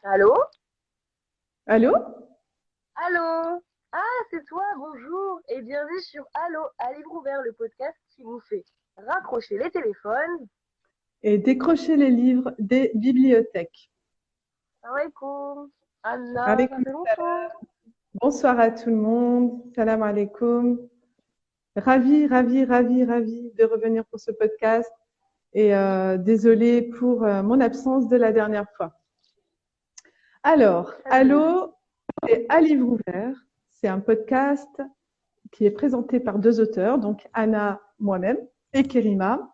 Allô? Allô? Allô? Ah, c'est toi, bonjour, et bienvenue sur Allô, à livre ouvert, le podcast qui vous fait raccrocher les téléphones. Et décrocher les livres des bibliothèques. Salam alaikum. Anna, Avec ça fait longtemps. bonsoir à tout le monde. Salam alaikum. Ravi de revenir pour ce podcast. Et désolée pour mon absence de la dernière fois. Alors, Très bien. Allô, c'est à livre ouvert. C'est un podcast qui est présenté par deux auteurs, donc Anna, moi-même, et Kerima.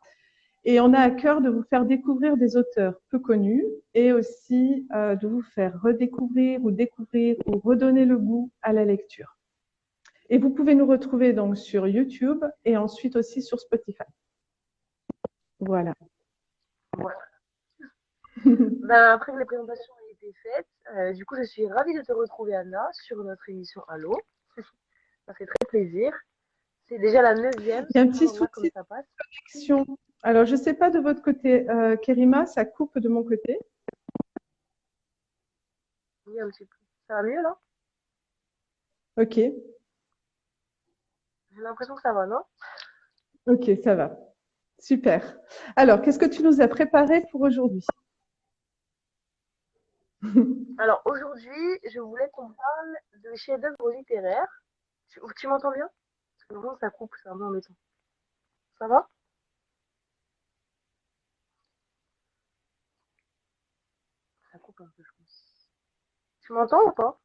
Et on a à cœur de vous faire découvrir des auteurs peu connus et aussi de vous faire redécouvrir ou découvrir ou redonner le goût à la lecture. Et vous pouvez nous retrouver donc sur YouTube et ensuite aussi sur Spotify. Voilà. Voilà. Ben, après que les présentations ont été faites, du coup, je suis ravie de te retrouver, Anna, sur notre émission Allô. Ça fait très plaisir. C'est déjà la neuvième, Il y a un petit subhanallah, comme souci ça passe. de connexion. Alors, je ne sais pas de votre côté, Kerima, ça coupe de mon côté. Oui, un petit peu. Ça va mieux, là? Ok, J'ai l'impression que ça va, non? ok, ça va. Super. Alors, qu'est-ce que tu nous as préparé pour aujourd'hui? Alors, aujourd'hui, je voulais qu'on parle de chefs-d'œuvre littéraires. Tu m'entends bien? Parce que vraiment, ça coupe, c'est un peu embêtant. Ça va? Ça coupe un peu, je pense. Tu m'entends ou pas?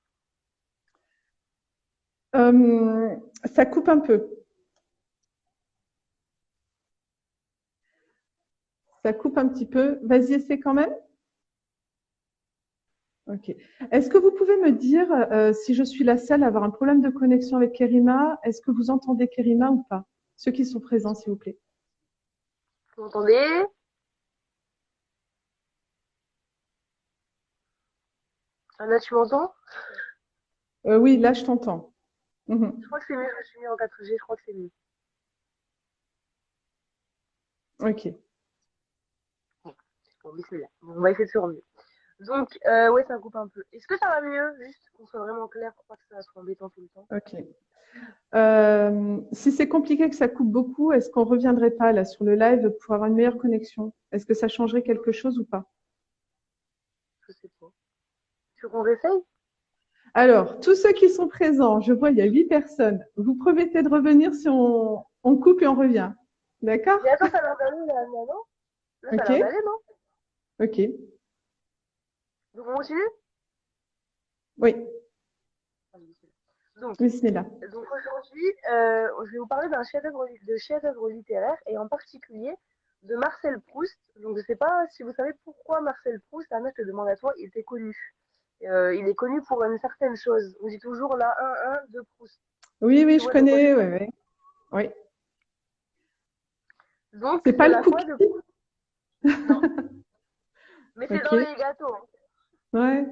Euh, Ça coupe un peu. Ça coupe un petit peu. Vas-y, essaie quand même. Ok. Est-ce que vous pouvez me dire si je suis la seule à avoir un problème de connexion avec Kerima? Est-ce que vous entendez Kerima ou pas? Ceux qui sont présents, s'il vous plaît. Vous m'entendez? Anna, tu m'entends? Oui, là, je t'entends. Mhm. Je crois que c'est mieux, je me suis mis en 4G, je crois que c'est mieux. Ok. Bon, bismillah. Bon, on va essayer de faire mieux. Donc, ouais, ça coupe un peu. Est-ce que ça va mieux? Juste qu'on soit vraiment clair pour pas que ça soit embêtant tout le temps. Ok. Si c'est compliqué que ça coupe beaucoup, est-ce qu'on reviendrait pas là sur le live pour avoir une meilleure connexion? Est-ce que ça changerait quelque chose ou pas? Je sais pas. Tu veux qu'on réessaye? Alors, tous ceux qui sont présents, je vois il y a 8 personnes. Vous promettez de revenir si on coupe et on revient. D'accord? Mais attends, ça a l'air d'aller là, Anna, non? Là, ça a Ok? l'air d'aller, non? Ok. Donc, on continue? Oui. Allez, bismillah. Donc, Bismillah. Donc aujourd'hui, je vais vous parler d'un chef-d'œuvre littéraire et en particulier de Marcel Proust. Donc je ne sais pas si vous savez pourquoi Marcel Proust, Anna, je te demande à toi, il était connu. Il est connu pour une certaine chose. On dit toujours la 1-1 de Proust. Oui, Est-ce que oui, tu je vois de quoi je connais. Oui, parle? oui. Oui. Donc C'est c'est pas le la foi cookie? de Proust. Non, mais c'est dans Ok. les gâteaux, hein. Ouais.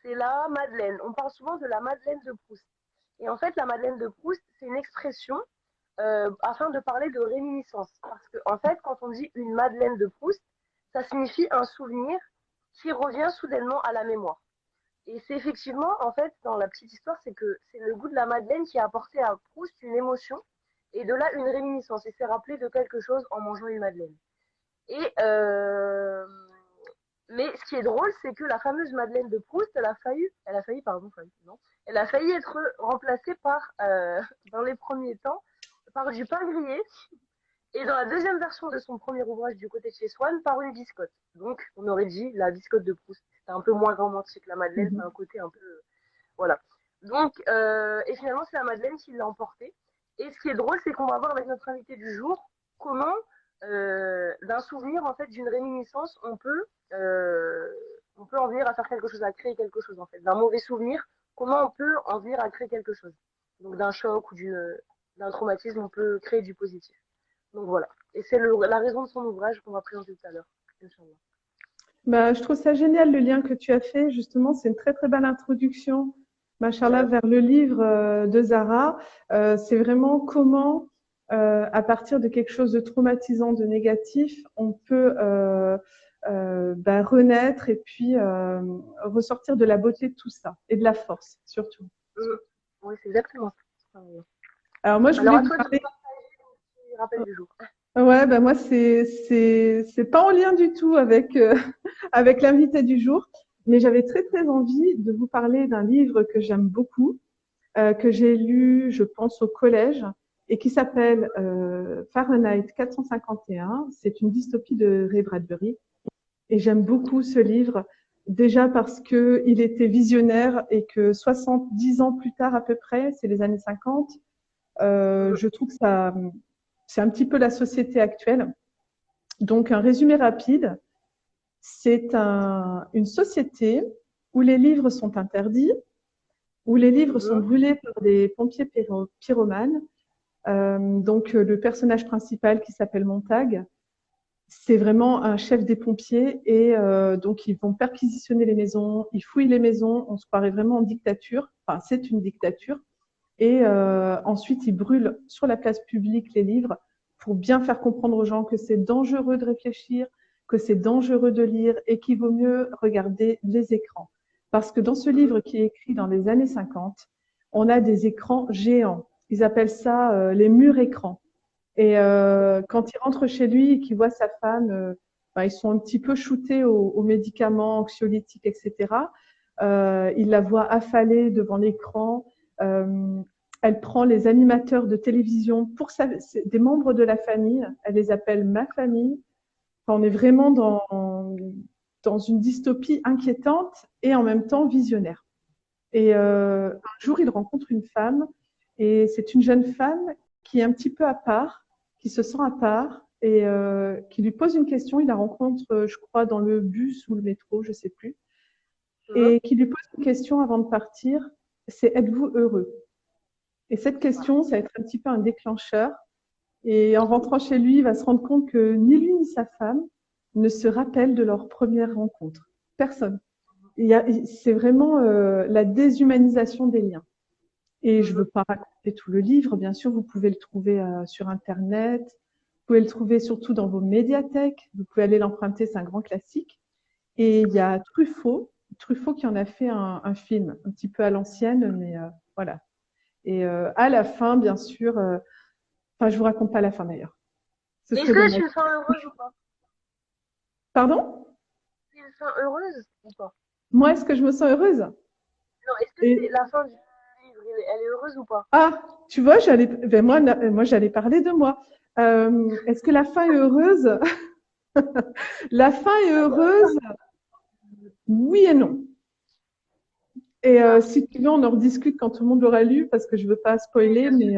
C'est la Madeleine. On parle souvent de la Madeleine de Proust. Et en fait, la Madeleine de Proust, c'est une expression afin de parler de réminiscence. Parce que, en fait, quand on dit une Madeleine de Proust, ça signifie un souvenir qui revient soudainement à la mémoire. Et c'est effectivement, en fait, dans la petite histoire, c'est que c'est le goût de la Madeleine qui a apporté à Proust une émotion et de là une réminiscence. Il s'est rappelé de quelque chose en mangeant une Madeleine. Et mais ce qui est drôle, c'est que la fameuse Madeleine de Proust, non, elle a failli être remplacée par, dans les premiers temps, par du pain grillé, et dans la deuxième version de son premier ouvrage du côté de chez Swann, par une biscotte. Donc, on aurait dit la biscotte de Proust. C'est un peu moins romantique que la Madeleine, c'est un Mhm. côté un peu, voilà. Donc, et finalement, c'est la Madeleine qui l'a emporté. Et ce qui est drôle, c'est qu'on va voir avec notre invité du jour comment, d'un souvenir, en fait, d'une réminiscence, on peut en venir à faire quelque chose, à créer quelque chose, en fait. D'un mauvais souvenir, comment on peut en venir à créer quelque chose. Donc, d'un choc ou d'un traumatisme, on peut créer du positif. Donc, voilà. Et c'est la raison de son ouvrage qu'on va présenter tout à l'heure. Inch'Allah. Bah, je trouve ça génial le lien que tu as fait. Justement, c'est une très très belle introduction, machallah, Merci. vers le livre de Zara. C'est vraiment comment, à partir de quelque chose de traumatisant, de négatif, on peut renaître et puis ressortir de la beauté de tout ça et de la force surtout. Oui, c'est exactement ça. Alors moi je voulais vous parler. Rappel du jour. Ouais, moi c'est pas en lien du tout avec avec l'invité du jour, mais j'avais très très envie de vous parler d'un livre que j'aime beaucoup, que j'ai lu, je pense, au collège et qui s'appelle Fahrenheit 451. C'est une dystopie de Ray Bradbury et j'aime beaucoup ce livre déjà parce que il était visionnaire et que 70 ans plus tard à peu près, c'est les années 50, je trouve que ça c'est un petit peu la société actuelle. Donc, un résumé rapide, c'est une société où les livres sont interdits, où les livres sont brûlés par des pompiers pyromanes. Donc, le personnage principal qui s'appelle Montag, c'est vraiment un chef des pompiers et donc ils vont perquisitionner les maisons, ils fouillent les maisons, on se croirait vraiment en dictature. Enfin, c'est une dictature. Et ensuite, ils brûlent sur la place publique les livres pour bien faire comprendre aux gens que c'est dangereux de réfléchir, que c'est dangereux de lire et qu'il vaut mieux regarder les écrans. Parce que dans ce livre qui est écrit dans les années 50, on a des écrans géants. Ils appellent ça les murs écrans. Et quand il rentre chez lui et qu'il voit sa femme, ils sont un petit peu shootés aux médicaments anxiolytiques, etc. Il la voit affalée devant l'écran. Elle prend les animateurs de télévision pour des membres de la famille. Elle les appelle ma famille. Enfin, on est vraiment dans une dystopie inquiétante et en même temps visionnaire. Et un jour, il rencontre une femme et c'est une jeune femme qui est un petit peu à part, qui se sent à part et qui lui pose une question. Il la rencontre, je crois, dans le bus ou le métro, je sais plus, et qui lui pose une question avant de partir. C'est êtes-vous heureux? Et cette question, ça va être un petit peu un déclencheur. Et en rentrant chez lui, il va se rendre compte que ni lui ni sa femme ne se rappellent de leur première rencontre. Personne. C'est vraiment la déshumanisation des liens. Et je ne veux pas raconter tout le livre. Bien sûr, vous pouvez le trouver sur Internet. Vous pouvez le trouver surtout dans vos médiathèques. Vous pouvez aller l'emprunter, c'est un grand classique. Et il y a Truffaut qui en a fait un film, un petit peu à l'ancienne, mais voilà. Et à la fin, bien sûr, je vous raconte pas la fin d'ailleurs. Est-ce que tu te sens heureuse ou pas? Pardon? Tu te sens heureuse ou pas? Moi, est-ce que je me sens heureuse? Non, est-ce que c'est la fin du livre, elle est heureuse ou pas? Ah, tu vois, moi, j'allais parler de moi. Est-ce que la fin est heureuse? La fin est heureuse? Oui et non. Et si tu veux, on en rediscute quand tout le monde l'aura lu parce que je veux pas spoiler, mais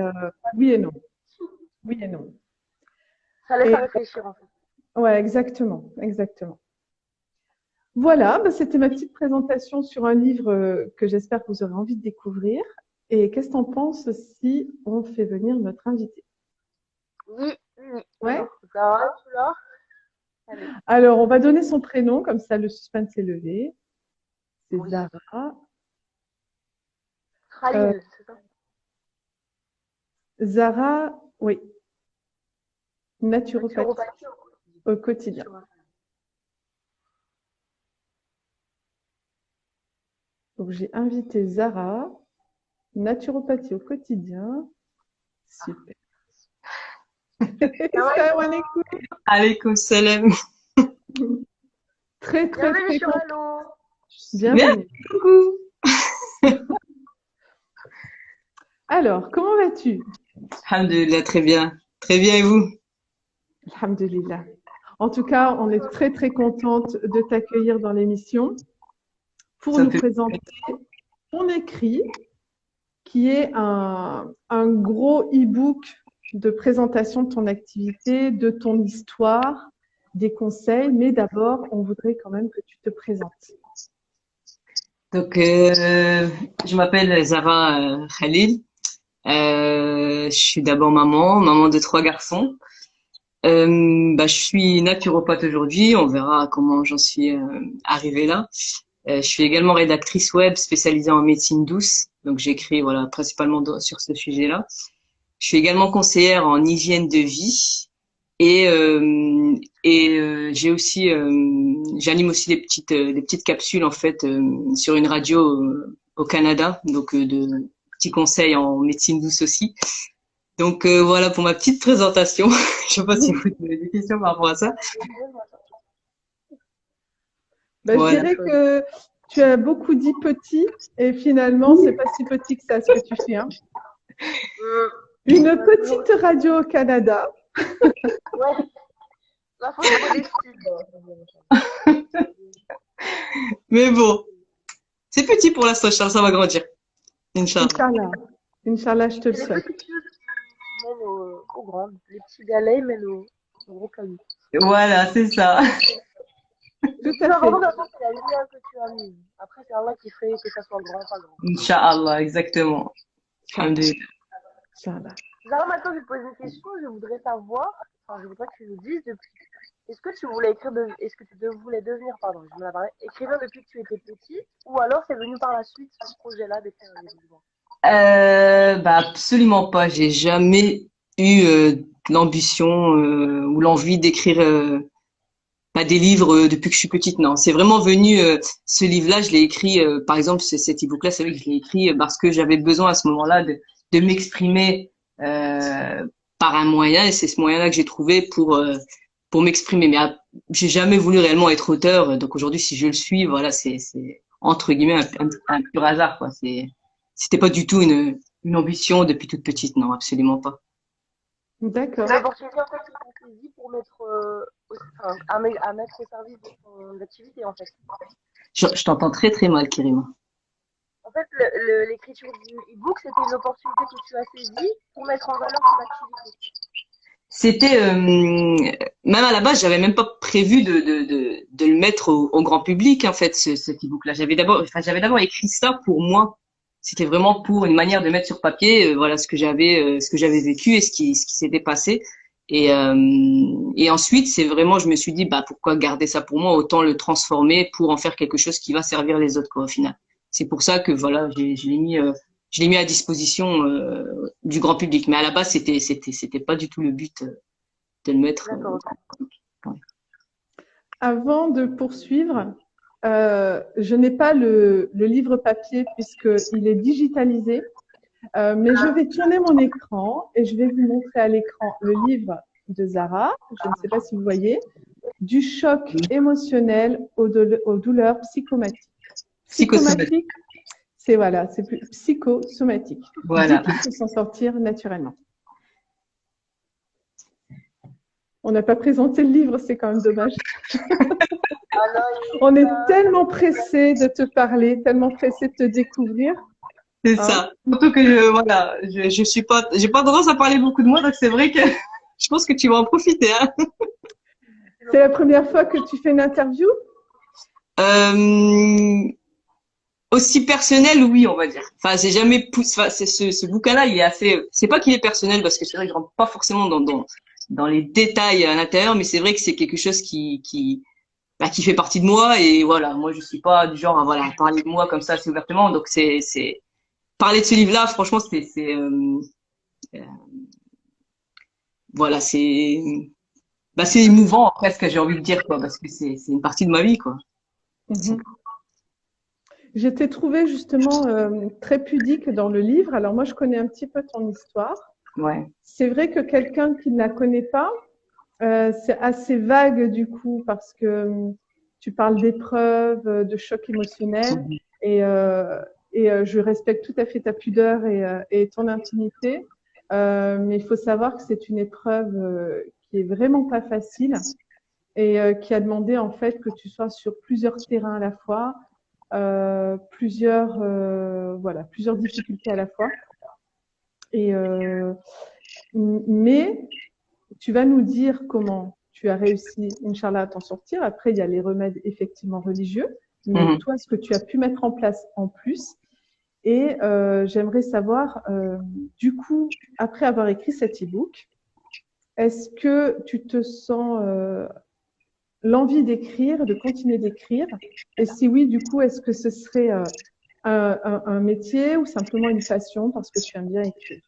oui et non. Oui et non. Ça laisse à réfléchir en fait. Ouais, exactement, exactement. Voilà, c'était ma petite présentation sur un livre que j'espère que vous aurez envie de découvrir. Et qu'est-ce que tu en penses si on fait venir notre invité? Oui. Ouais. Alors, tu l'as? Alors, on va donner son prénom, comme ça le suspense est levé. C'est Zara. Khalil, c'est ça? Zara, oui. Naturopathie au quotidien. Donc, j'ai invité Zara, naturopathie au quotidien. Super. Salam alaikum. Alaikum salam. Très Bienvenue sur Allo. Bienvenue. Coucou. Alors, comment vas-tu? Alhamdulillah, très bien. Très bien, et vous? Alhamdulillah. En tout cas, on est très, très contente de t'accueillir dans l'émission pour nous présenter ton écrit, qui est un gros e-book de présentation de ton activité, de ton histoire, des conseils. Mais d'abord, on voudrait quand même que tu te présentes. Donc, je m'appelle Zara Khalil. Je suis d'abord maman de 3 garçons. Je suis naturopathe aujourd'hui. On verra comment j'en suis arrivée là. Je suis également rédactrice web spécialisée en médecine douce. Donc, j'écris principalement sur ce sujet-là. Je suis également conseillère en hygiène de vie J'ai aussi, j'anime aussi des petites capsules en fait sur une radio au Canada, donc de petits conseils en médecine douce aussi. Donc voilà pour ma petite présentation. Je sais pas si vous avez des questions par rapport à ça. Ben, je Voilà. dirais que tu as beaucoup dit petit et finalement, c'est pas si petit que ça ce que tu fais. Hein. Une petite radio au Canada. Ouais, la faute de modestie. Mais bon, c'est petit pour l'instant, Inch'Allah, ça va grandir. Inch'Allah. Inch'Allah. Inch'Allah, je te le Les souhaite. petites choses qui mènent aux grandes. Les petits galets mènent aux gros cailloux. Voilà, c'est ça. Tout Le à fait. important, d'abord, c'est la lumière que tu as mise. Après, c'est Allah qui fait que ça soit grand, pas grand. Inch'Allah, exactement. Alhamdulillah. Inch'Allah. Zara, maintenant, je vais te poser une question. Je voudrais savoir, enfin, je voudrais que tu nous dises depuis. Est-ce que tu voulais écrire, est-ce que tu voulais devenir, pardon, je me la parlais, écrivain depuis que tu étais petit, ou alors c'est venu par la suite ce projet-là d'écrire un livre? Bah absolument pas. J'ai jamais eu l'ambition ou l'envie d'écrire des livres depuis que je suis petite. Non, c'est vraiment venu. Ce livre-là, je l'ai écrit. Par exemple, cet e-book-là, c'est vrai que je l'ai écrit parce que j'avais besoin à ce moment-là de m'exprimer par un moyen, et c'est ce moyen-là que j'ai trouvé pour m'exprimer. Mais j'ai jamais voulu réellement être auteur. Donc aujourd'hui, si je le suis, voilà, c'est entre guillemets un pur hasard, quoi. C'était pas du tout une ambition depuis toute petite, non, absolument pas. D'accord. C'est l'opportunité en fait que tu t'es dit pour mettre, enfin, à mettre au service de ton activité en fait. Je t'entends très très mal, Kirima. En fait, l'écriture du e-book, c'était une opportunité que tu as saisie pour mettre en valeur ton activité. C'était même à la base, j'avais même pas prévu de le mettre au grand public en fait, cet e-book-là. J'avais d'abord écrit ça pour moi. C'était vraiment pour une manière de mettre sur papier, voilà ce que j'avais vécu et ce qui s'était passé. Et ensuite, c'est vraiment, je me suis dit, bah pourquoi garder ça pour moi, autant le transformer pour en faire quelque chose qui va servir les autres, quoi, au final. C'est pour ça que voilà, je l'ai mis à disposition du grand public. Mais à la base, c'était pas du tout le but de le mettre. D'accord. Ouais. Avant de poursuivre, je n'ai pas le livre papier puisqu'il est digitalisé, mais je vais tourner mon écran et je vais vous montrer à l'écran le livre de Zara. Je ne sais pas si vous voyez. Du choc émotionnel aux douleurs psychomatiques. Psychomatique, c'est voilà, c'est plus psychosomatique. Voilà. 10 qu'il faut s'en sortir naturellement. On n'a pas présenté le livre, c'est quand même dommage. On est tellement pressé de te parler, tellement pressé de te découvrir. C'est ça. Surtout que voilà, je suis pas, j'ai pas tendance à parler beaucoup de moi, donc c'est vrai que je pense que tu vas en profiter. Hein. C'est la première fois que tu fais une interview? Aussi personnel, oui, on va dire. Enfin, j'ai jamais poussé. Enfin, ce bouquin-là, il est assez. C'est pas qu'il est personnel parce que c'est vrai que je rentre pas forcément dans les détails à l'intérieur, mais c'est vrai que c'est quelque chose qui fait partie de moi et voilà. Moi, je suis pas du genre à voilà parler de moi comme ça assez ouvertement. Donc c'est parler de ce livre-là, franchement, voilà, c'est émouvant presque, j'ai envie de dire quoi, parce que c'est une partie de ma vie quoi. Mm-hmm. Je t'ai trouvé justement très pudique dans le livre. Alors moi, je connais un petit peu ton histoire. Ouais. C'est vrai que quelqu'un qui ne la connaît pas, c'est assez vague du coup parce que tu parles d'épreuves, de chocs émotionnels et je respecte tout à fait ta pudeur et ton intimité. Mais il faut savoir que c'est une épreuve qui est vraiment pas facile et qui a demandé en fait que tu sois sur plusieurs terrains à la fois. Plusieurs difficultés à la fois. Mais tu vas nous dire comment tu as réussi, Inch'Allah, à t'en sortir. Après, il y a les remèdes effectivement religieux, mais toi, ce que tu as pu mettre en place en plus. Et j'aimerais savoir, du coup, après avoir écrit cet e-book, est-ce que tu te sens l'envie d'écrire, de continuer d'écrire? Et si oui, du coup, est-ce que ce serait un métier ou simplement une passion parce que tu aimes bien écrire?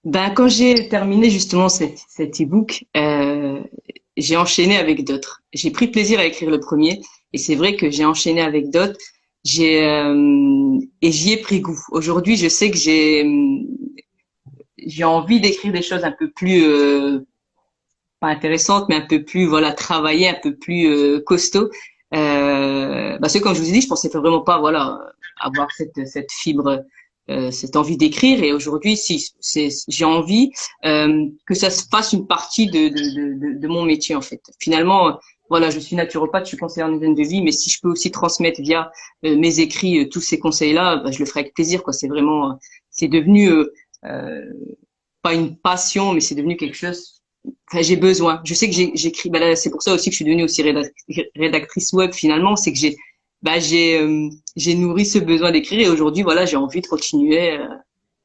Ben, quand j'ai terminé justement cet e-book, j'ai enchaîné avec d'autres. J'ai pris plaisir à écrire le premier, et c'est vrai que j'ai enchaîné avec d'autres. Et j'y ai pris goût. Aujourd'hui, je sais que j'ai envie d'écrire des choses un peu plus pas intéressantes, mais un peu plus voilà travaillées, un peu plus costaud. Parce que comme je vous ai dit, je pensais vraiment pas voilà avoir cette fibre, cette envie d'écrire. Et aujourd'hui, si j'ai envie que ça se fasse une partie de mon métier en fait. Finalement, voilà, je suis naturopathe, je suis conseillère en hygiène de vie, mais si je peux aussi transmettre via mes écrits tous ces conseils-là, bah, je le ferai avec plaisir quoi. C'est vraiment, c'est devenu euh, pas une passion, mais c'est devenu quelque chose. Enfin, j'ai besoin. Je sais que j'écris. Bah là, c'est pour ça aussi que je suis devenue aussi rédactrice web finalement. C'est que j'ai nourri ce besoin d'écrire et aujourd'hui, voilà, j'ai envie de continuer.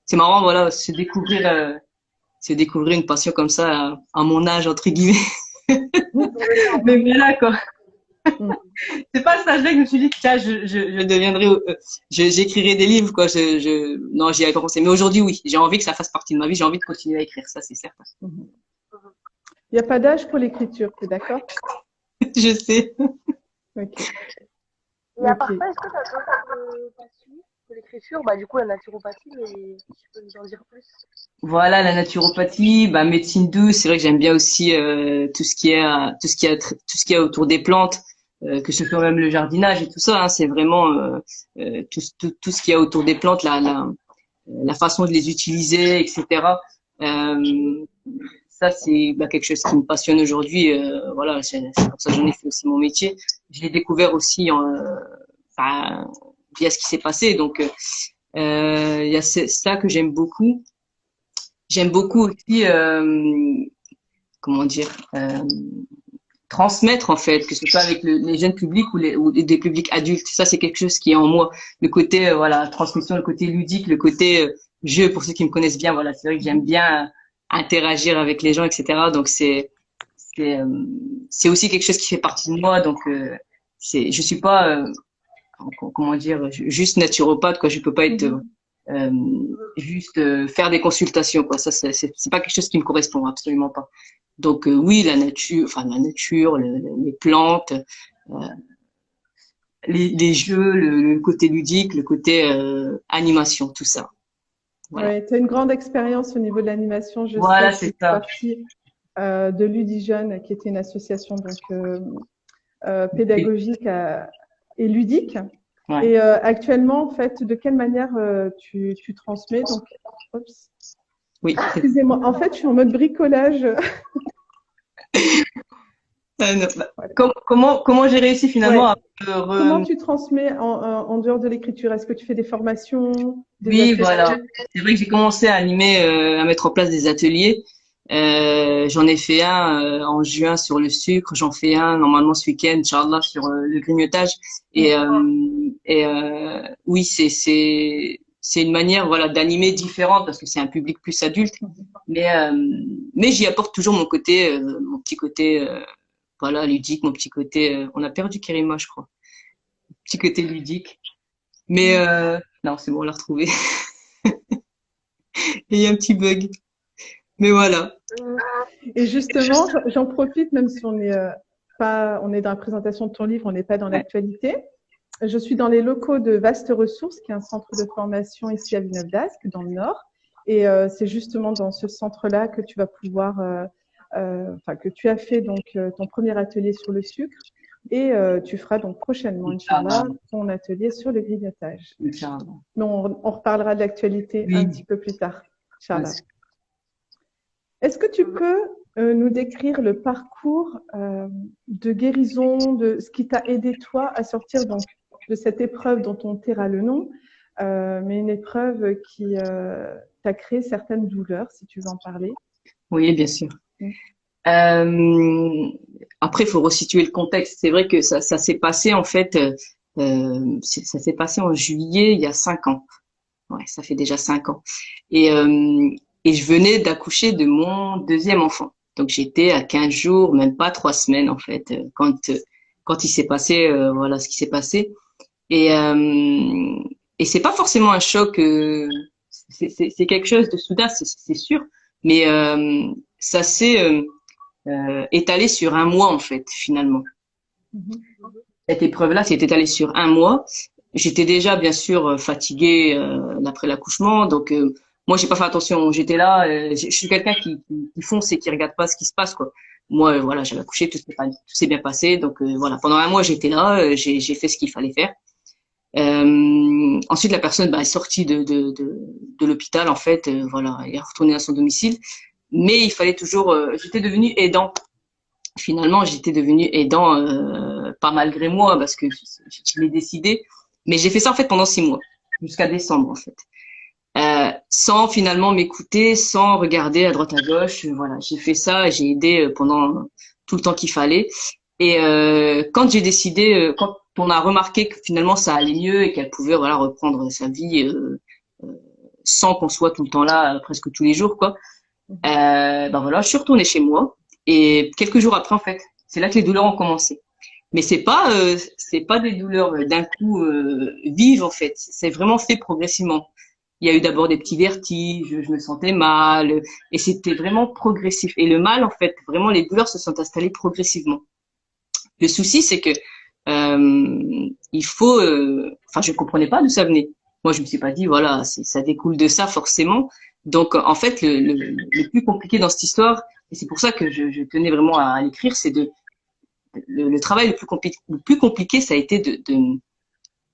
C'est marrant, voilà, se découvrir une passion comme ça à mon âge entre guillemets. Mais voilà quoi. C'est pas ça, je me suis dit que tiens, je deviendrai, j'écrirai des livres quoi. Non, j'y avais pas pensé. Mais aujourd'hui, oui, j'ai envie que ça fasse partie de ma vie. J'ai envie de continuer à écrire, ça c'est certain. Il n'y a pas d'âge pour l'écriture, tu es d'accord? Je sais. Ok. Et à part ça, est-ce que tu as d'autres passions que l'écriture? Bah, du coup, la naturopathie, mais tu peux nous en dire plus? Voilà, la naturopathie, bah médecine douce, c'est vrai que j'aime bien aussi tout ce qui est tout ce qui est autour des plantes, que ce soit même le jardinage et tout ça, hein, c'est vraiment tout ce qui est autour des plantes, la façon de les utiliser, etc. Euh, Ça c'est bah, quelque chose qui me passionne aujourd'hui. Voilà, c'est pour ça que j'en ai fait aussi mon métier. Je l'ai découvert aussi enfin, via ce qui s'est passé, donc il y a ça que j'aime beaucoup. J'aime beaucoup aussi, comment dire, transmettre en fait, que ce soit avec les jeunes publics ou des publics adultes. Ça, c'est quelque chose qui est en moi. Le côté, voilà, transmission, le côté ludique, le côté jeu. Pour ceux qui me connaissent bien, voilà, c'est vrai que j'aime bien interagir avec les gens, etc. Donc c'est, euh, c'est aussi quelque chose qui fait partie de moi. Donc je suis pas, comment dire, juste naturopathe, quoi. Je peux pas être euh, juste faire des consultations, quoi. Ça, c'est pas quelque chose qui me correspond, absolument pas. Donc oui, la nature, les plantes, euh, les jeux, le côté ludique, le côté animation, tout ça. Voilà. Ouais, tu as une grande expérience au niveau de l'animation. Je sais Voilà, que tu c'est fais ça. partie de l'Udijeune, qui était une association donc, pédagogique et ludique. Ouais. Et actuellement, en fait, de quelle manière tu transmets? Donc, oups, Oui. excusez-moi. En fait, je suis en mode bricolage. Non, bah, comment j'ai réussi finalement Ouais. à Comment tu transmets en dehors de l'écriture? Est-ce que tu fais des formations, des Oui, ateliers? voilà. C'est vrai que j'ai commencé à animer, à mettre en place des ateliers. J'en ai fait un en juin sur le sucre. J'en fais un normalement ce week-end, Inch'Allah, sur le grignotage. Oui, c'est une manière voilà d'animer différente parce que c'est un public plus adulte. Mais j'y apporte toujours mon petit côté voilà ludique, mon petit côté. On a perdu Kerima, je crois. Petit côté ludique. Mais non, c'est bon, on l'a retrouvé. Il y a un petit bug. Mais voilà. Et justement, j'en profite, même si on est on est dans la présentation de ton livre, on n'est pas dans Ouais. l'actualité. Je suis dans les locaux de Vastes Ressources, qui est un centre de formation ici à Villeneuve d'Ascq, dans le Nord. Et c'est justement dans ce centre-là que tu vas pouvoir, enfin que tu as fait donc ton premier atelier sur le sucre, et tu feras donc prochainement, Inch'Allah, ton atelier sur le grignotage. Inch'Allah. Mais on reparlera de l'actualité un petit peu plus tard, Inch'Allah. Est-ce que tu peux nous décrire le parcours de guérison, de ce qui t'a aidé toi à sortir donc de cette épreuve dont on taira le nom, mais une épreuve qui t'a créé certaines douleurs, si tu veux en parler? Oui, bien sûr. Après, il faut resituer le contexte. C'est vrai que ça s'est passé en fait, ça s'est passé en juillet il y a 5 ans. Ouais, ça fait déjà 5 ans. Et, euh, et je venais d'accoucher de mon deuxième enfant. Donc j'étais à 15 jours, même pas 3 semaines en fait, quand il s'est passé, voilà ce qui s'est passé. Et, euh, et c'est pas forcément un choc. c'est quelque chose de soudain, c'est sûr, mais ça s'est étalé sur un mois en fait finalement. Mhm. Cette épreuve-là s'est étalée sur un mois. J'étais déjà bien sûr fatiguée d'après l'accouchement, donc moi j'ai pas fait attention. J'étais là, je suis quelqu'un qui fonce et qui regarde pas ce qui se passe quoi. Moi voilà, j'avais accouché, tout s'est bien passé, donc voilà. Pendant un mois j'étais là, j'ai fait ce qu'il fallait faire. Ensuite la personne est sortie de l'hôpital en fait, voilà, elle est retournée à son domicile. Mais il fallait toujours, j'étais devenue aidant. Finalement, j'étais devenue aidant, pas malgré moi, parce que je l'ai décidé. Mais j'ai fait ça en fait pendant 6 mois, jusqu'à décembre en fait, sans finalement m'écouter, sans regarder à droite à gauche. Voilà, j'ai fait ça, j'ai aidé pendant tout le temps qu'il fallait. Et quand j'ai décidé, quand on a remarqué que finalement ça allait mieux et qu'elle pouvait voilà reprendre sa vie sans qu'on soit tout le temps là, presque tous les jours quoi. Voilà, je suis retournée chez moi et quelques jours après en fait, c'est là que les douleurs ont commencé. Mais c'est pas des douleurs d'un coup vives en fait. C'est vraiment fait progressivement. Il y a eu d'abord des petits vertiges, je me sentais mal et c'était vraiment progressif. Et le mal en fait, vraiment les douleurs se sont installées progressivement. Le souci c'est que il faut, enfin je comprenais pas d'où ça venait. Moi je me suis pas dit voilà ça découle de ça forcément. Donc en fait le plus compliqué dans cette histoire et c'est pour ça que je tenais vraiment à l'écrire, c'est le travail le plus compliqué, ça a été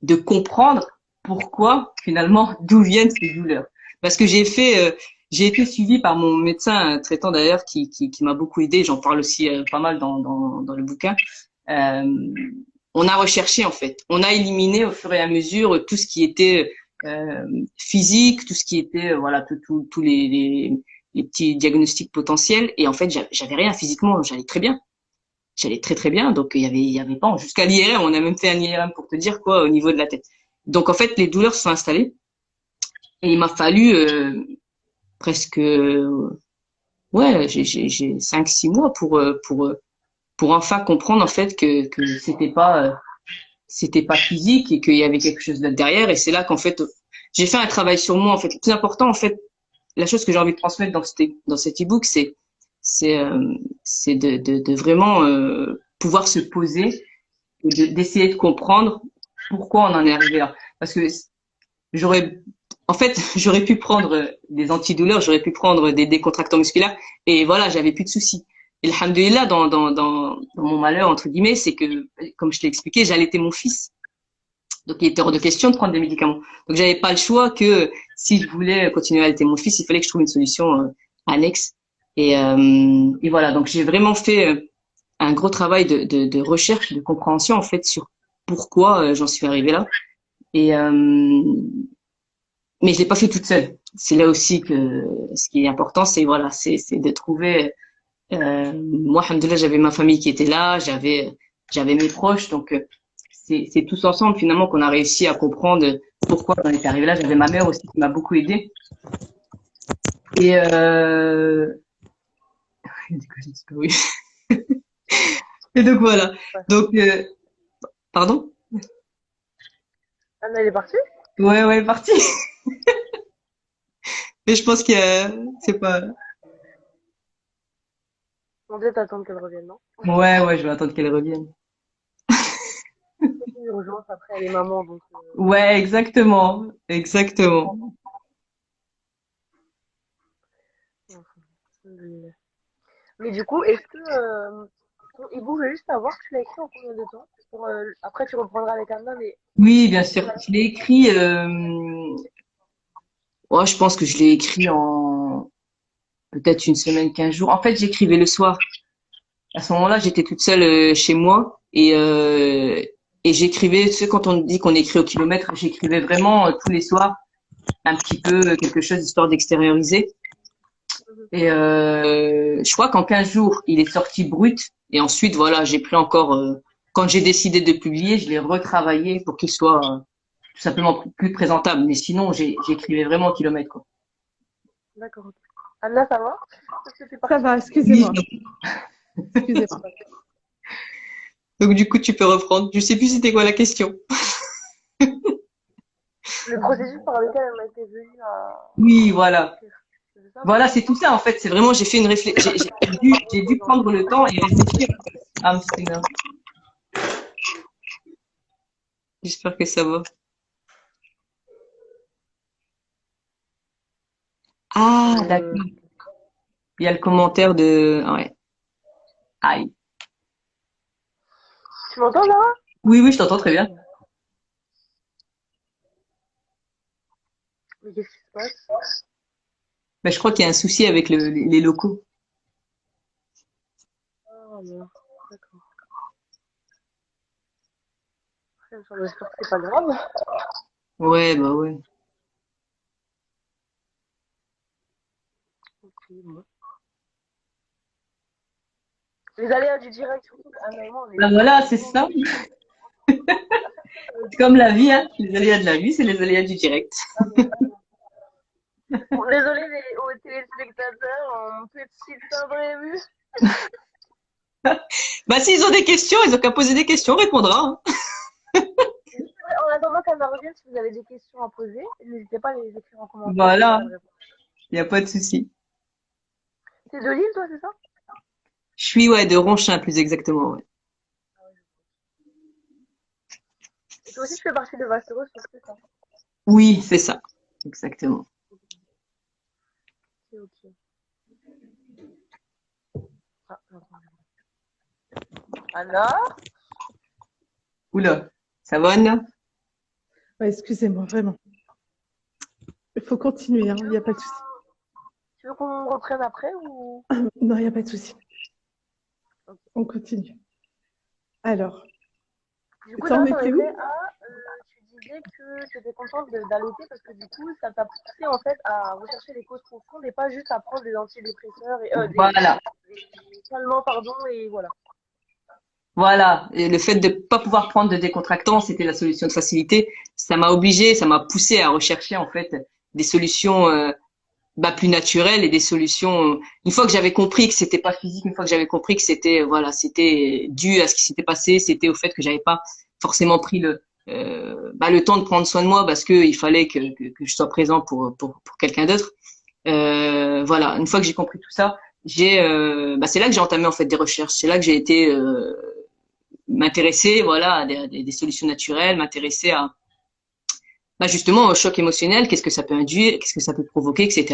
de comprendre pourquoi, finalement, d'où viennent ces douleurs. Parce que j'ai été suivie par mon médecin traitant d'ailleurs, qui m'a beaucoup aidé. J'en parle aussi pas mal dans le bouquin. Euh, on a recherché, en fait. On a éliminé au fur et à mesure tout ce qui était physique, tout ce qui était, voilà, tous les petits diagnostics potentiels. Et en fait, j'avais rien physiquement, j'allais très bien. J'allais très très bien, donc il y avait pas jusqu'à l'IRM, on a même fait un IRM pour te dire quoi au niveau de la tête. Donc en fait les douleurs se sont installées et il m'a fallu presque ouais j'ai 5 6 mois pour enfin comprendre en fait que c'était pas physique et qu'il y avait quelque chose d'autre derrière et c'est là qu'en fait j'ai fait un travail sur moi en fait. Le plus important en fait, la chose que j'ai envie de transmettre dans cet e-book c'est c'est de vraiment pouvoir se poser et d'essayer de comprendre pourquoi on en est arrivé là. Parce que j'aurais, en fait, j'aurais pu prendre des antidouleurs, j'aurais pu prendre des décontractants musculaires et voilà, j'avais plus de soucis. Et alhamdoulilah, dans mon malheur, entre guillemets, c'est que, comme je t'ai expliqué, j'allaitais mon fils. Donc, il était hors de question de prendre des médicaments. Donc, j'avais pas le choix que si je voulais continuer à allaiter mon fils, il fallait que je trouve une solution annexe. Et voilà, donc j'ai vraiment fait un gros travail de recherche, de compréhension en fait sur pourquoi j'en suis arrivée là. Et mais je l'ai pas fait toute seule. C'est là aussi que ce qui est important, c'est voilà, c'est de trouver. Moi, alhamdoulilah, j'avais ma famille qui était là, j'avais mes proches, donc c'est tous ensemble finalement qu'on a réussi à comprendre pourquoi on est arrivé là. J'avais ma mère aussi qui m'a beaucoup aidée. Et oui. Et donc voilà. Donc pardon? Anna, elle est partie? Ouais, parti. Mais je pense que c'est pas. On devait attendre qu'elle revienne, non? Ouais, je vais attendre qu'elle revienne. C'est une urgence, après elle est maman, donc Ouais, exactement. alhamdoulilah. Mais du coup, est-ce que ton e-book, je voulais juste savoir, tu l'as écrit en combien de temps? Pour, après, tu reprendras avec Anna, mais Oui, bien sûr. Je l'ai écrit. Ouais, je pense que je l'ai écrit en peut-être une semaine, 15 jours. En fait, j'écrivais le soir. À ce moment-là, j'étais toute seule chez moi et j'écrivais. Tu sais, quand on dit qu'on écrit au kilomètre, j'écrivais vraiment tous les soirs un petit peu quelque chose histoire d'extérioriser. Et je crois qu'en 15 jours, il est sorti brut. Et ensuite, voilà, j'ai pris encore. Quand j'ai décidé de publier, je l'ai retravaillé pour qu'il soit tout simplement plus présentable. Mais sinon, j'écrivais vraiment au kilomètre, quoi. d'accord. Ok. Anna, ça va? Est-ce que t'es Ça partie? va, excusez-moi. Excusez-moi. Donc du coup, tu peux reprendre. Je sais plus c'était quoi la question. Le processus par lequel elle était venue à Oui, voilà. écrire. C'est ça? Voilà, c'est tout ça en fait. C'est vraiment, j'ai fait une réflexion. J'ai dû prendre le temps et réfléchir. Ah, c'est bien. J'espère que ça va. Ah, d'accord. Il y a le commentaire de. Ouais. Aïe. Tu m'entends là? Oui, oui, je t'entends très bien. Mais qu'est-ce qui se passe? Mais je crois qu'il y a un souci avec les locaux. Ah non, d'accord. J'espère que c'est pas grave. Ouais, bah ouais. Ok, bon. Les aléas du direct, surtout. Ah non, on est Bah voilà, c'est ça. C'est comme la vie, hein. Les aléas de la vie, c'est les aléas du direct. Bon, désolé aux téléspectateurs, un petit imprévu. Bah s'ils ont des questions, ils ont qu'à poser des questions, on répondra, hein. En attendant qu'elle revienne, si vous avez des questions à poser, n'hésitez pas à les écrire en commentaire. Voilà, il n'y a pas de souci. C'est de Lille, toi, c'est ça? Je suis, ouais, de Ronchin, plus exactement, ouais. Et toi aussi, tu fais partie de Vasteros, c'est ça? Oui, c'est ça. Exactement. Ok, ok. Ah, j'entends. Anna? Oula, ça va, Anna? Ouais, excusez-moi, vraiment. Il faut continuer, hein, il n'y a pas de souci. Tu veux qu'on reprenne après ou? Non, il n'y a pas de souci. Ok. On continue. Alors, Du coup, t'en là, t'en étais où? étais à, tu disais que tu étais contente d'allaiter parce que du coup, ça t'a poussé en fait à rechercher les causes profondes et pas juste à prendre des antidépresseurs et Voilà. des calmants, pardon, et voilà. Voilà. Et le fait de pas pouvoir prendre de décontractants, c'était la solution de facilité. Ça m'a obligé, ça m'a poussé à rechercher, en fait, des solutions, bah, plus naturelles et des solutions, une fois que j'avais compris que c'était pas physique, une fois que j'avais compris que c'était, voilà, c'était dû à ce qui s'était passé, c'était au fait que j'avais pas forcément pris bah, le temps de prendre soin de moi parce que il fallait que je sois présent pour quelqu'un d'autre. Voilà, une fois que j'ai compris tout ça, bah, c'est là que j'ai entamé en fait des recherches. C'est là que j'ai été m'intéresser, voilà, à des solutions naturelles, m'intéresser à bah, justement au choc émotionnel, qu'est-ce que ça peut induire, qu'est-ce que ça peut provoquer, etc.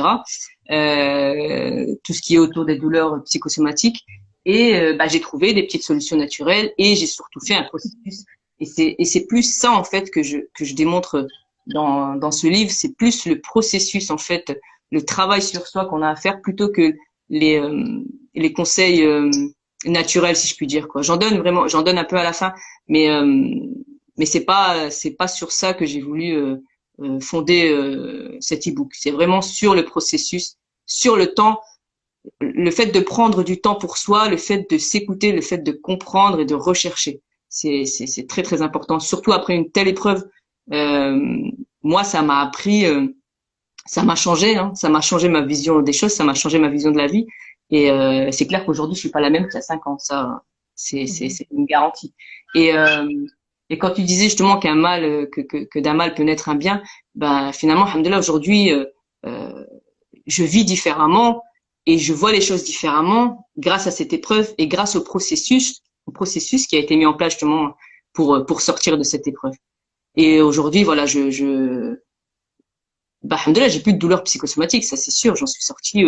Tout ce qui est autour des douleurs psychosomatiques. Et bah, j'ai trouvé des petites solutions naturelles et j'ai surtout fait un processus. Et c'est plus ça en fait que je démontre dans ce livre, c'est plus le processus en fait, le travail sur soi qu'on a à faire plutôt que les euh, les conseils naturels si je puis dire quoi. J'en donne un peu à la fin, mais c'est pas sur ça que j'ai voulu fonder cet e-book. C'est vraiment sur le processus, sur le temps, le fait de prendre du temps pour soi, le fait de s'écouter, le fait de comprendre et de rechercher. C'est très très important, surtout après une telle épreuve. Euh, Moi, ça m'a appris, ça m'a changé, hein, ça m'a changé ma vision des choses, ça m'a changé ma vision de la vie. Et c'est clair qu'aujourd'hui, je suis pas la même qu'il y a 5 ans. Ça, c'est une garantie. Et et quand tu disais justement qu'un mal, que d'un mal peut naître un bien, ben finalement, alhamdoulilah, aujourd'hui, euh, je vis différemment et je vois les choses différemment grâce à cette épreuve et grâce au processus qui a été mis en place justement pour sortir de cette épreuve. Et aujourd'hui, voilà, bah, alhamdoulilah, j'ai plus de douleurs psychosomatiques, ça c'est sûr, j'en suis sortie.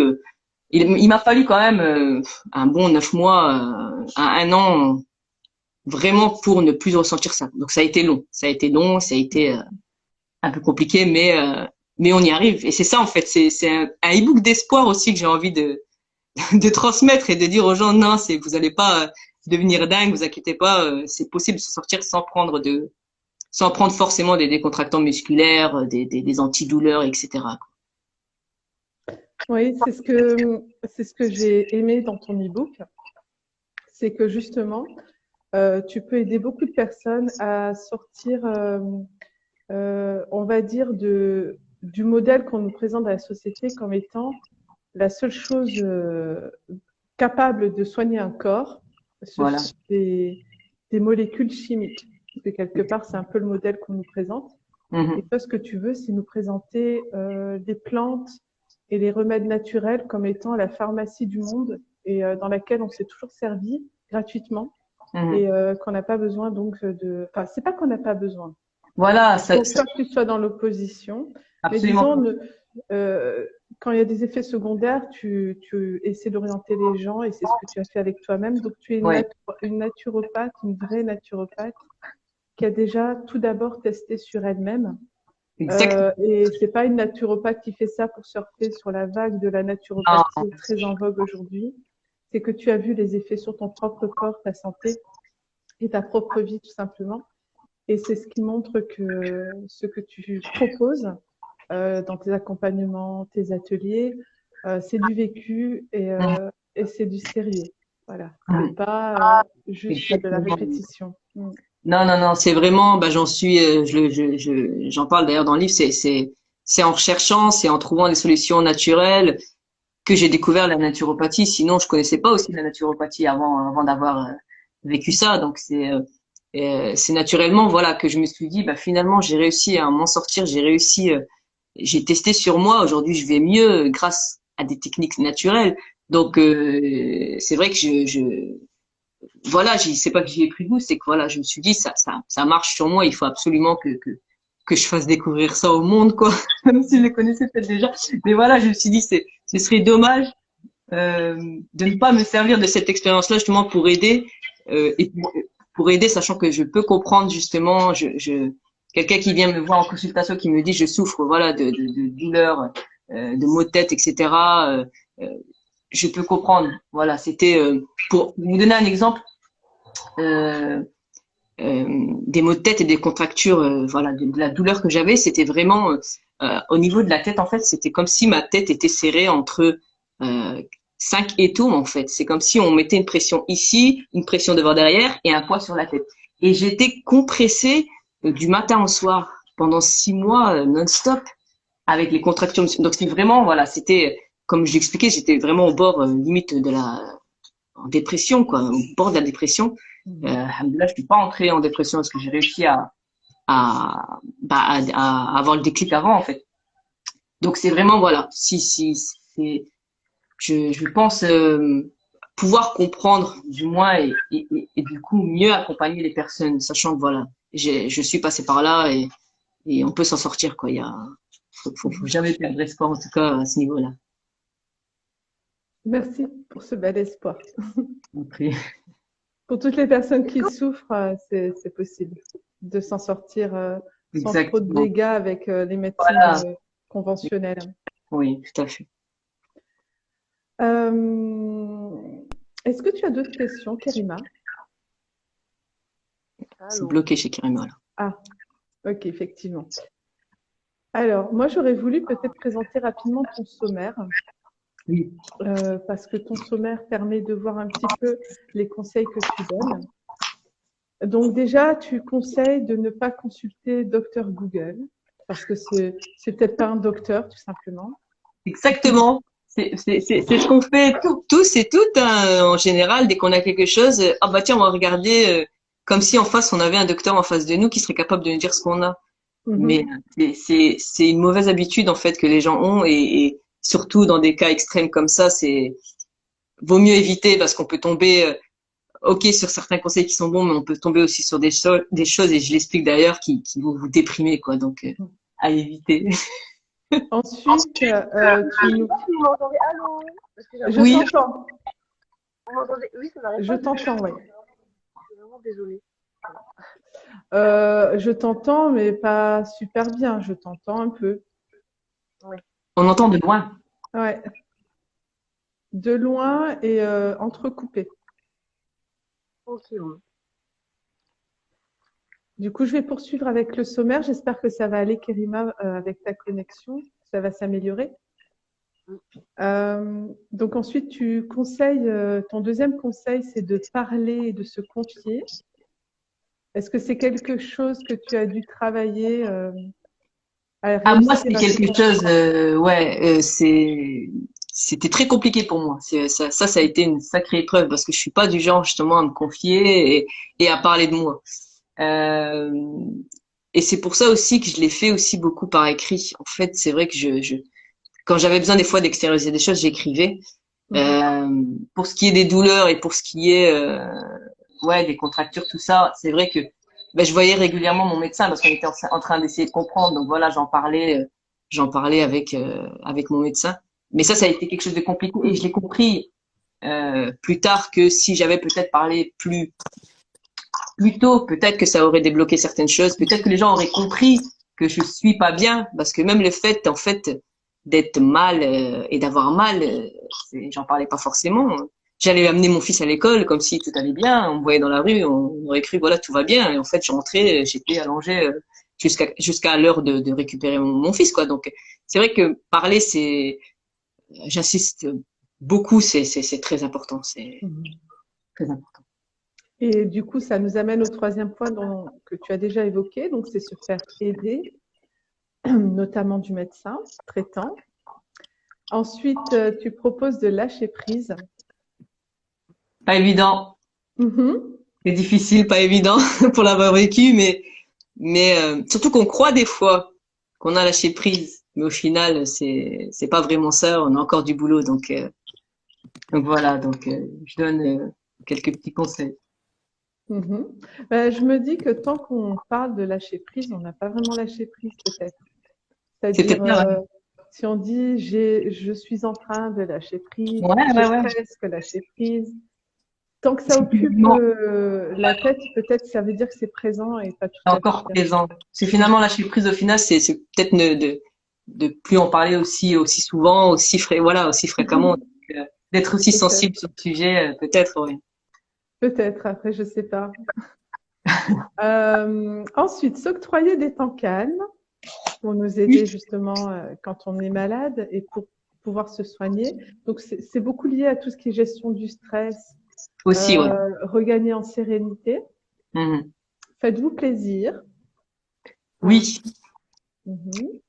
Il m'a fallu quand même un bon 9 mois, à 1 an, vraiment pour ne plus ressentir ça. Donc ça a été long, ça a été un peu compliqué, mais on y arrive. Et c'est ça en fait, c'est un e-book d'espoir aussi que j'ai envie de transmettre et de dire aux gens non, vous allez pas devenir dingue, vous inquiétez pas, c'est possible de se sortir sans prendre forcément des décontractants musculaires, des antidouleurs, etc. Oui, c'est ce que j'ai aimé dans ton e-book. C'est que justement, tu peux aider beaucoup de personnes à sortir, on va dire, du modèle qu'on nous présente dans la société comme étant la seule chose capable de soigner un corps, ce Voilà. sont des molécules chimiques. Parce que quelque part, c'est un peu le modèle qu'on nous présente. Mhm. Et toi, ce que tu veux, c'est nous présenter des plantes et les remèdes naturels comme étant la pharmacie du monde et dans laquelle on s'est toujours servi gratuitement et Mhm. qu'on n'a pas besoin donc de. Enfin, c'est pas qu'on n'a pas besoin. Voilà, Il faut pas que tu sois dans l'opposition, mais absolument. disons, quand il y a des effets secondaires, tu essaies d'orienter les gens et c'est ce que tu as fait avec toi-même. Donc, tu es Oui, une naturopathe, une vraie naturopathe qui a déjà tout d'abord testé sur elle-même. exactement. Et c'est pas une naturopathe qui fait ça pour surfer sur la vague de la naturopathie très en vogue aujourd'hui. C'est que tu as vu les effets sur ton propre corps, ta santé et ta propre vie tout simplement. Et c'est ce qui montre que ce que tu proposes dans tes accompagnements, tes ateliers, c'est du vécu et c'est du sérieux. Voilà, c'est Mhm. pas juste de la Exactement. répétition. Non, non, non, c'est vraiment, bah, j'en suis, j'en parle d'ailleurs dans le livre, c'est en recherchant, c'est en trouvant des solutions naturelles que j'ai découvert la naturopathie. Sinon, je connaissais pas aussi la naturopathie avant d'avoir vécu ça. Donc, c'est naturellement, voilà, que je me suis dit, bah, finalement, j'ai réussi à m'en sortir, j'ai testé sur moi. Aujourd'hui, je vais mieux grâce à des techniques naturelles. Donc, c'est vrai que voilà, c'est pas que j'y ai pris goût, c'est que voilà, je me suis dit ça marche sur moi, il faut absolument que je fasse découvrir ça au monde, quoi, même s'ils le connaissaient peut-être déjà. Mais voilà, je me suis dit ce serait dommage de ne pas me servir de cette expérience-là justement pour aider et pour aider, sachant que je peux comprendre justement, quelqu'un qui vient me voir en consultation qui me dit je souffre voilà de douleurs, de maux de tête, etc. Euh, je peux comprendre. Voilà, c'était pour vous donner un exemple euh, des maux de tête et des contractures, voilà, de la douleur que j'avais, c'était vraiment au niveau de la tête. En fait, c'était comme si ma tête était serrée entre euh, 5 étaux. En fait, c'est comme si on mettait une pression ici, une pression devant derrière et un poids sur la tête. Et j'étais compressée du matin au soir pendant 6 mois non-stop avec les contractures. Donc c'est vraiment, voilà, c'était comme j'expliquais, j'étais vraiment au bord limite de la en dépression, quoi, au bord de la dépression. Alhamdoulilah, je suis pas entrée en dépression parce que j'ai réussi à avoir le déclic avant, en fait. Donc c'est vraiment, voilà, je pense pouvoir comprendre, du moins, et du coup, mieux accompagner les personnes, sachant que, voilà, je suis passée par là et on peut s'en sortir, quoi. Faut jamais perdre espoir, en tout cas, à ce niveau-là. Merci pour ce bel espoir. Après, Pour toutes les personnes qui souffrent, c'est possible de s'en sortir sans trop de exactement. dégâts avec les médecines Voilà. conventionnelles. Oui, tout à fait. Euh, Est-ce que tu as d'autres questions, Kerima? C'est Allô. bloqué chez Karima, là. Ah, ok, effectivement. Alors, moi, j'aurais voulu peut-être présenter rapidement ton sommaire, Oui. parce que ton sommaire permet de voir un petit peu les conseils que tu donnes. Donc déjà, tu conseilles de ne pas consulter Docteur Google, parce que c'est peut-être pas un docteur, tout simplement. Exactement. C'est ce qu'on fait tous et toutes hein, en général dès qu'on a quelque chose. Ah bah tiens, on va regarder comme si en face on avait un docteur en face de nous qui serait capable de nous dire ce qu'on a. Mais Mhm. c'est une mauvaise habitude en fait que les gens ont et surtout dans des cas extrêmes comme ça, c'est vaut mieux éviter parce qu'on peut tomber ok sur certains conseils qui sont bons, mais on peut tomber aussi sur des choses et je l'explique d'ailleurs qui vont vous déprimer quoi. Donc à éviter. Ensuite, tu nous... Vous m'entendez? Allô? Parce que j'ai Je Oui, t'entends, Vous m'entendez? Oui, ça n'arrête je pas de t'entends, oui. Je suis vraiment désolée. Je t'entends, mais pas super bien. Je t'entends un peu. Ouais. on entend de loin. Ouais, de loin et entrecoupé. Ok, bon. Du coup, je vais poursuivre avec le sommaire. J'espère que ça va aller, Kerima, avec ta connexion. Ça va s'améliorer. Donc ensuite, tu conseilles, ton deuxième conseil, c'est de parler et de se confier. Est-ce que c'est quelque chose que tu as dû travailler à Ah moi c'est réussir à te quelque confier? chose ouais c'était très compliqué pour moi. Ça a été une sacrée épreuve parce que je suis pas du genre justement à me confier et à parler de moi. Euh, et c'est pour ça aussi que je l'ai fait aussi beaucoup par écrit. En fait, c'est vrai que quand j'avais besoin des fois d'extérioriser des choses, j'écrivais. Pour ce qui est des douleurs et pour ce qui est des contractures, tout ça, c'est vrai que je voyais régulièrement mon médecin parce qu'on était en train d'essayer de comprendre. Donc voilà, j'en parlais avec mon médecin. Mais ça a été quelque chose de compliqué et je l'ai compris plus tard que si j'avais peut-être parlé plus tôt, peut-être que ça aurait débloqué certaines choses. Peut-être que les gens auraient compris que je suis pas bien parce que même le fait, en fait, d'être mal et d'avoir mal, j'en parlais pas forcément. J'allais amener mon fils à l'école comme si tout allait bien. On me voyait dans la rue, on aurait cru voilà tout va bien. Et en fait, je rentrais, j'étais allongée jusqu'à l'heure de récupérer mon fils quoi. Donc c'est vrai que parler, j'insiste beaucoup, c'est très important, c'est très important. Et du coup, ça nous amène au troisième point que tu as déjà évoqué, donc c'est se faire aider, notamment du médecin traitant. Ensuite, tu proposes de lâcher prise. Pas évident. C'est difficile, pas évident pour l'avoir vécu, mais surtout qu'on croit des fois qu'on a lâché prise, mais au final, c'est pas vraiment ça. On a encore du boulot, donc voilà. Donc je donne quelques petits conseils. Je me dis que tant qu'on parle de lâcher prise, on n'a pas vraiment lâché prise peut-être. C'est-à-dire, si on dit je suis en train de lâcher prise, j'ai presque lâché prise. Tant que ça occupe la tête, peut-être ça veut dire que c'est présent et pas tout à fait encore présent. C'est finalement lâcher prise au final, c'est peut-être de plus en parler aussi souvent, aussi fréquemment, d'être aussi sensible sur le sujet, peut-être. Oui. Peut-être, après, je sais pas. Ensuite, s'octroyer des temps calmes pour nous aider justement quand on est malade et pour pouvoir se soigner. Donc, c'est beaucoup lié à tout ce qui est gestion du stress, aussi, regagner en sérénité. Faites-vous plaisir. Oui.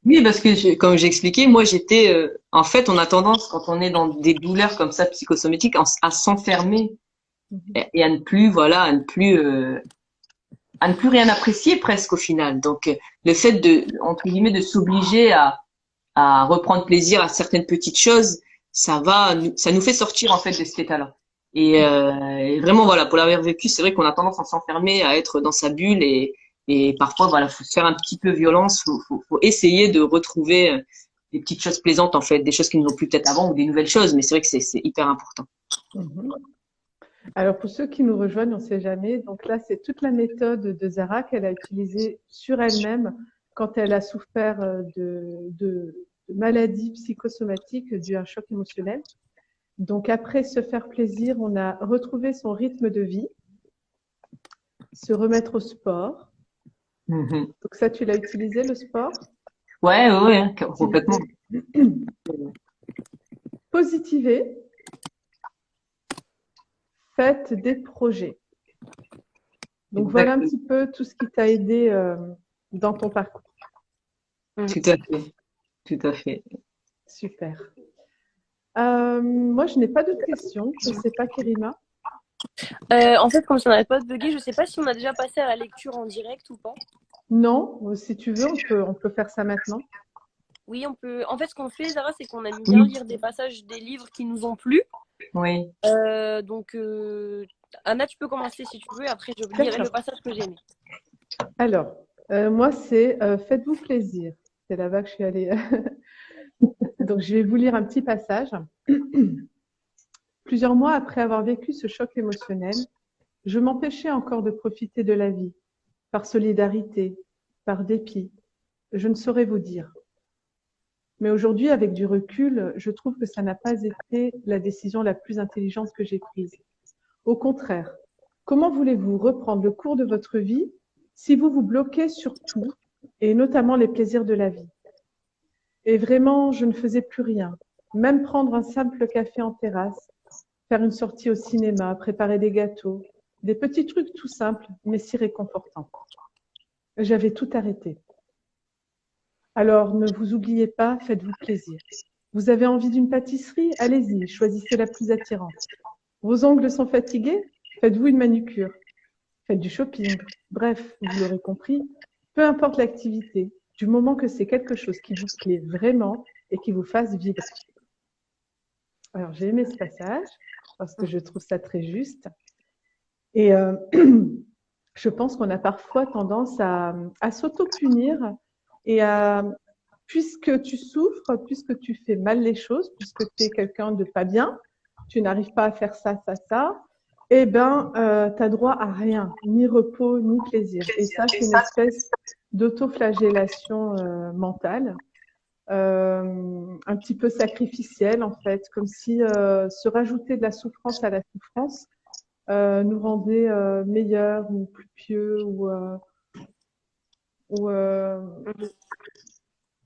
Oui, parce que comme j'ai expliqué, moi j'étais, en fait, on a tendance quand on est dans des douleurs comme ça psychosomatiques à s'enfermer et à ne plus rien apprécier presque au final. Donc le fait entre guillemets de s'obliger à reprendre plaisir à certaines petites choses, ça nous fait sortir en fait de cet état-là. Et vraiment voilà, pour l'avoir vécu, c'est vrai qu'on a tendance à s'enfermer, à être dans sa bulle et parfois voilà, faut se faire un petit peu violence, faut essayer de retrouver des petites choses plaisantes en fait, des choses qui nous ont plu peut-être avant ou des nouvelles choses, mais c'est vrai que c'est hyper important. Alors, pour ceux qui nous rejoignent, on ne sait jamais. Donc là, c'est toute la méthode de Zara qu'elle a utilisée sur elle-même quand elle a souffert de maladies psychosomatiques dues à un choc émotionnel. Donc, après se faire plaisir, on a retrouvé son rythme de vie, se remettre au sport. Donc ça, tu l'as utilisé, le sport? Ouais, complètement. Positiver. Faites des projets. Donc, voilà un petit peu tout ce qui t'a aidé dans ton parcours. Tout à fait. Super. Moi, je n'ai pas d'autres questions. Je ne sais pas, Kérima. En fait, comme ça n'arrête pas de bugger, je ne sais pas si on a déjà passé à la lecture en direct ou pas. Non, si tu veux, on peut faire ça maintenant. Oui, on peut. En fait, ce qu'on fait, Zara, c'est qu'on aime bien lire des passages des livres qui nous ont plu. Oui. Donc, Anna, tu peux commencer si tu veux, et après, je lirai le passage que j'ai aimé. Alors, moi, c'est faites-vous plaisir. C'est là-bas que je suis allée. Donc, je vais vous lire un petit passage. Plusieurs mois après avoir vécu ce choc émotionnel, je m'empêchais encore de profiter de la vie, par solidarité, par dépit. Je ne saurais vous dire. Mais aujourd'hui, avec du recul, je trouve que ça n'a pas été la décision la plus intelligente que j'ai prise. Au contraire, comment voulez-vous reprendre le cours de votre vie si vous vous bloquez sur tout, et notamment les plaisirs de la vie? Et vraiment, je ne faisais plus rien. Même prendre un simple café en terrasse, faire une sortie au cinéma, préparer des gâteaux, des petits trucs tout simples, mais si réconfortants. J'avais tout arrêté. Alors, ne vous oubliez pas, faites-vous plaisir. Vous avez envie d'une pâtisserie? Allez-y, choisissez la plus attirante. Vos ongles sont fatigués? Faites-vous une manucure. Faites du shopping. Bref, vous l'aurez compris, peu importe l'activité, du moment que c'est quelque chose qui vous plaît vraiment et qui vous fasse vibrer. Alors, j'ai aimé ce passage parce que je trouve ça très juste. Et je pense qu'on a parfois tendance à s'auto-punir et puisque tu souffres, puisque tu fais mal les choses, puisque tu es quelqu'un de pas bien, tu n'arrives pas à faire ça, eh ben, tu as droit à rien, ni repos, ni plaisir. Et ça, c'est une espèce d'autoflagellation mentale, un petit peu sacrificielle en fait, comme si se rajouter de la souffrance à la souffrance nous rendait meilleurs ou plus pieux ou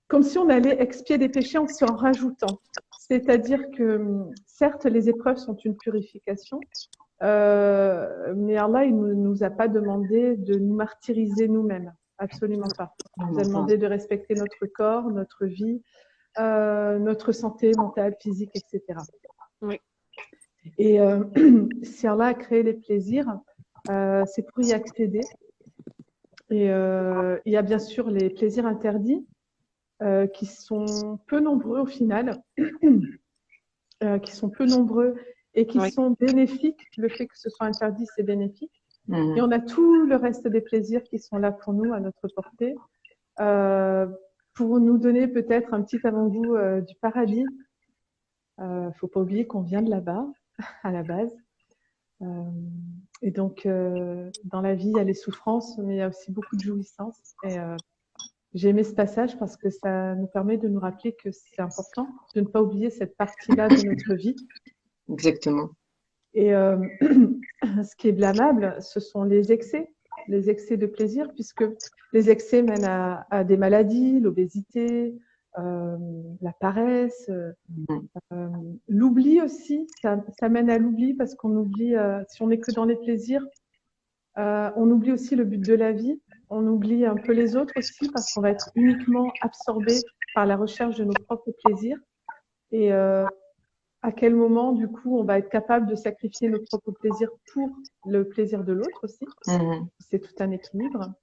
comme si on allait expier des péchés en s'en rajoutant. C'est-à-dire que certes, les épreuves sont une purification, mais Allah, il ne nous a pas demandé de nous martyriser nous-mêmes. Absolument pas. Il nous a demandé de respecter notre corps, notre vie, notre santé mentale, physique, etc. Oui. Et si Allah a créé les plaisirs, c'est pour y accéder. Et il y a bien sûr les plaisirs interdits, qui sont peu nombreux au final, qui sont peu nombreux et qui sont bénéfiques. Le fait que ce soit interdit, c'est bénéfique. Et on a tout le reste des plaisirs qui sont là pour nous, à notre portée, pour nous donner peut-être un petit avant-goût du paradis. Faut pas oublier qu'on vient de là-bas, à la base. Et donc, dans la vie, il y a les souffrances, mais il y a aussi beaucoup de jouissances. Et j'ai aimé ce passage parce que ça nous permet de nous rappeler que c'est important de ne pas oublier cette partie-là de notre vie. Exactement. Et ce qui est blâmable, ce sont les excès de plaisir, puisque les excès mènent à des maladies, l'obésité, la paresse, l'oubli aussi. Ça mène à l'oubli parce qu'on oublie, si on n'est que dans les plaisirs, on oublie aussi le but de la vie. On oublie un peu les autres aussi parce qu'on va être uniquement absorbé par la recherche de nos propres plaisirs. Et à quel moment, du coup, on va être capable de sacrifier nos propres plaisirs pour le plaisir de l'autre aussi. C'est tout un équilibre.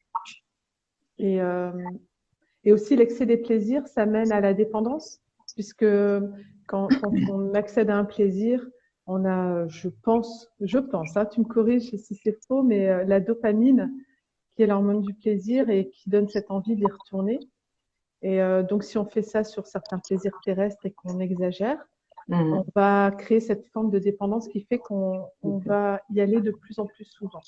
Et aussi, l'excès des plaisirs, ça mène à la dépendance, puisque quand on accède à un plaisir, on a, je pense, hein, tu me corriges si c'est faux, mais la dopamine, qui est l'hormone du plaisir et qui donne cette envie d'y retourner. Et donc, si on fait ça sur certains plaisirs terrestres et qu'on exagère, on va créer cette forme de dépendance qui fait qu'on va y aller de plus en plus souvent.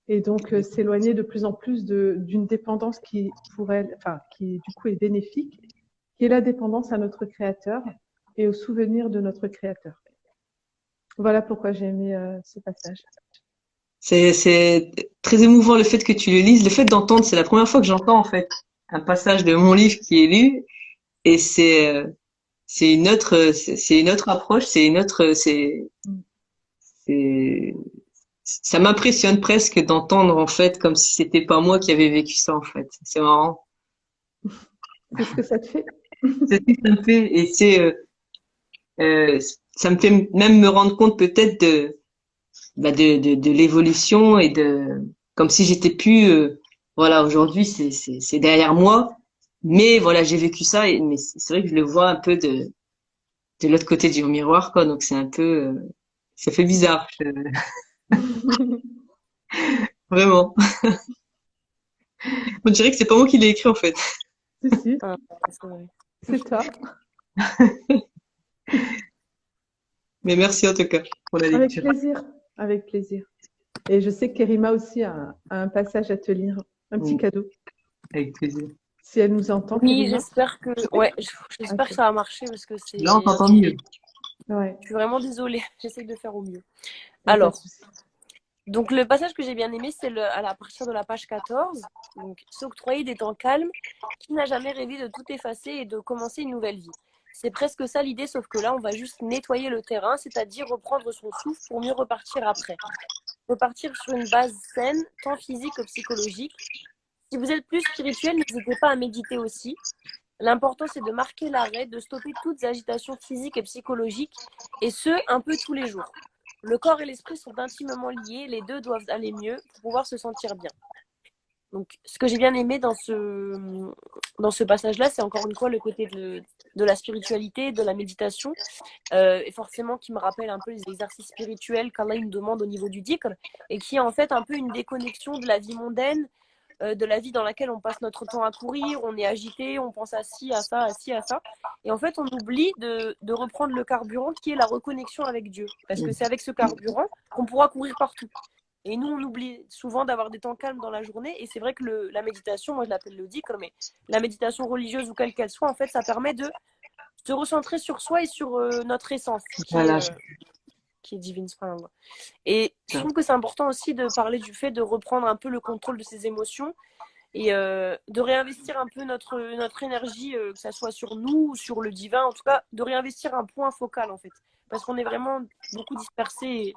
Et donc, s'éloigner de plus en plus d'une dépendance qui du coup est bénéfique, qui est la dépendance à notre Créateur et au souvenir de notre Créateur. Voilà pourquoi j'ai aimé ce passage. C'est très émouvant le fait que tu le lises, le fait d'entendre, c'est la première fois que j'entends en fait un passage de mon livre qui est lu, et c'est une autre approche, ça m'impressionne presque d'entendre en fait comme si c'était pas moi qui avais vécu ça en fait. C'est marrant. Qu'est-ce que ça te fait? C'est ce que ça me fait, et ça me fait même me rendre compte peut-être de l'évolution et comme si j'étais plus voilà, aujourd'hui c'est derrière moi, mais voilà, j'ai vécu ça, mais c'est vrai que je le vois un peu de l'autre côté du miroir quoi, donc c'est un peu ça fait bizarre. Vraiment. On dirait que c'est pas moi qui l'ai écrit en fait. Si. C'est toi. Mais merci en tout cas pour la lecture. Avec plaisir. Et je sais que Kerima aussi a un passage à te lire, un petit cadeau. Avec plaisir. Si elle nous entend. Oui, Kerima. j'espère que ça va marcher parce que c'est. Là, on t'entend mieux. Ouais. Je suis vraiment désolée. J'essaie de faire au mieux. Alors, donc le passage que j'ai bien aimé, c'est à partir de la page 14. Donc, s'octroyer des temps calmes, qui n'a jamais rêvé de tout effacer et de commencer une nouvelle vie. C'est presque ça l'idée, sauf que là, on va juste nettoyer le terrain, c'est-à-dire reprendre son souffle pour mieux repartir après. Repartir sur une base saine, tant physique que psychologique. Si vous êtes plus spirituel, n'hésitez pas à méditer aussi. L'important, c'est de marquer l'arrêt, de stopper toutes agitations physiques et psychologiques, et ce, un peu tous les jours. Le corps et l'esprit sont intimement liés, les deux doivent aller mieux pour pouvoir se sentir bien. Donc, ce que j'ai bien aimé dans ce passage-là, c'est encore une fois le côté de la spiritualité, de la méditation, et forcément qui me rappelle un peu les exercices spirituels qu'Allah nous demande au niveau du dhikr, et qui est en fait un peu une déconnexion de la vie mondaine, de la vie dans laquelle on passe notre temps à courir, on est agité, on pense à ci, à ça, à ci, à ça. Et en fait, on oublie de reprendre le carburant qui est la reconnexion avec Dieu. Parce que c'est avec ce carburant qu'on pourra courir partout. Et nous, on oublie souvent d'avoir des temps calmes dans la journée. Et c'est vrai que la méditation, moi je l'appelle le dhikr, mais la méditation religieuse ou quelle qu'elle soit, en fait, ça permet de se recentrer sur soi et sur notre essence, Voilà. qui est divine. Et je trouve que c'est important aussi de parler du fait de reprendre un peu le contrôle de ses émotions et de réinvestir un peu notre énergie, que ça soit sur nous ou sur le divin, en tout cas, de réinvestir un point focal, en fait. Parce qu'on est vraiment beaucoup dispersés. Et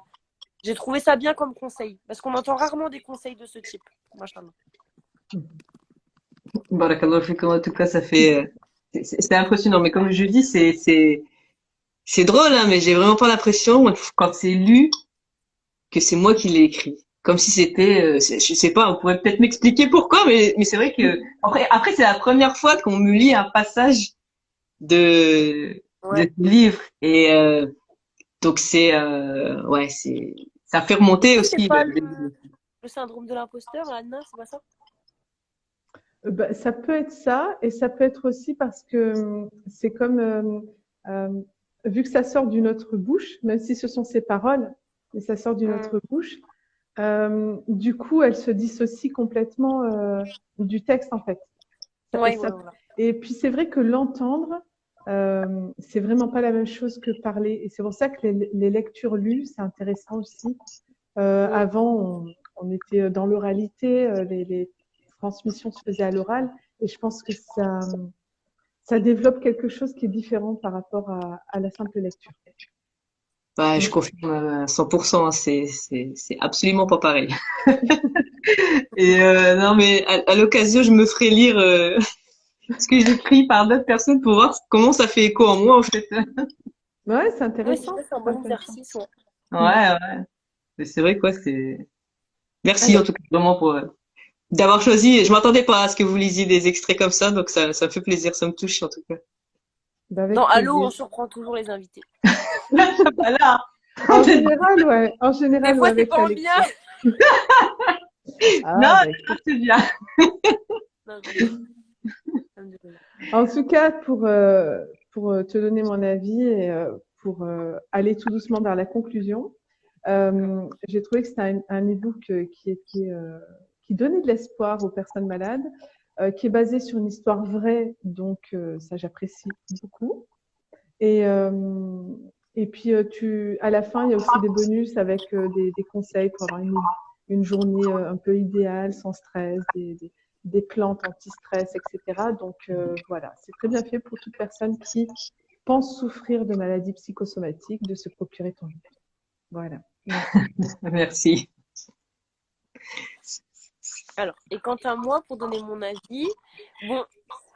j'ai trouvé ça bien comme conseil, parce qu'on entend rarement des conseils de ce type. Machallah. Barakallahu fikum, en tout cas, ça fait, c'est impressionnant. Mais comme je dis, c'est drôle, hein, mais j'ai vraiment pas l'impression, quand c'est lu, que c'est moi qui l'ai écrit. Comme si c'était, je sais pas, on pourrait peut-être m'expliquer pourquoi, mais c'est vrai que, après, c'est la première fois qu'on me lit un passage de ce livre. Et, donc ouais, ça fait remonter aussi. C'est pas le syndrome de l'imposteur, Anna, c'est pas ça? Ça peut être ça, et ça peut être aussi parce que c'est comme, vu que ça sort d'une autre bouche, même si ce sont ses paroles, mais ça sort d'une autre bouche, du coup, elle se dissocie complètement du texte, en fait. Ouais, Ça- voilà. Et puis, c'est vrai que l'entendre, c'est vraiment pas la même chose que parler. Et c'est pour ça que les lectures lues, c'est intéressant aussi. Avant, on était dans l'oralité, les transmissions se faisaient à l'oral, et je pense que ça développe quelque chose qui est différent par rapport à la simple lecture. Bah, je confirme à 100%, hein, c'est absolument pas pareil. Et non, mais à l'occasion, je me ferai lire ce que j'écris par d'autres personnes pour voir comment ça fait écho en moi, en fait. Ouais, c'est intéressant. C'est un bon exercice. Ouais. Ouais. C'est vrai, quoi, c'est... Merci, en tout cas, vraiment, pour d'avoir choisi. Je m'attendais pas à ce que vous lisiez des extraits comme ça, donc ça me fait plaisir, ça me touche, en tout cas. Avec Dans plaisir. Allo, on surprend toujours les invités. Voilà. En général, ouais. En général, Des fois, avec c'est pas en la bien. Non, c'est bien. En tout cas, pour te donner mon avis et pour aller tout doucement vers la conclusion, j'ai trouvé que c'était un e-book qui donnait de l'espoir aux personnes malades, qui est basé sur une histoire vraie, donc ça j'apprécie beaucoup. Et puis à la fin, il y a aussi des bonus avec des conseils pour avoir une journée un peu idéale, sans stress, des plantes anti-stress, etc. Donc voilà, c'est très bien fait pour toute personne qui pense souffrir de maladies psychosomatiques, de se procurer ton livre. Voilà. Merci. Alors, et quant à moi, pour donner mon avis, bon,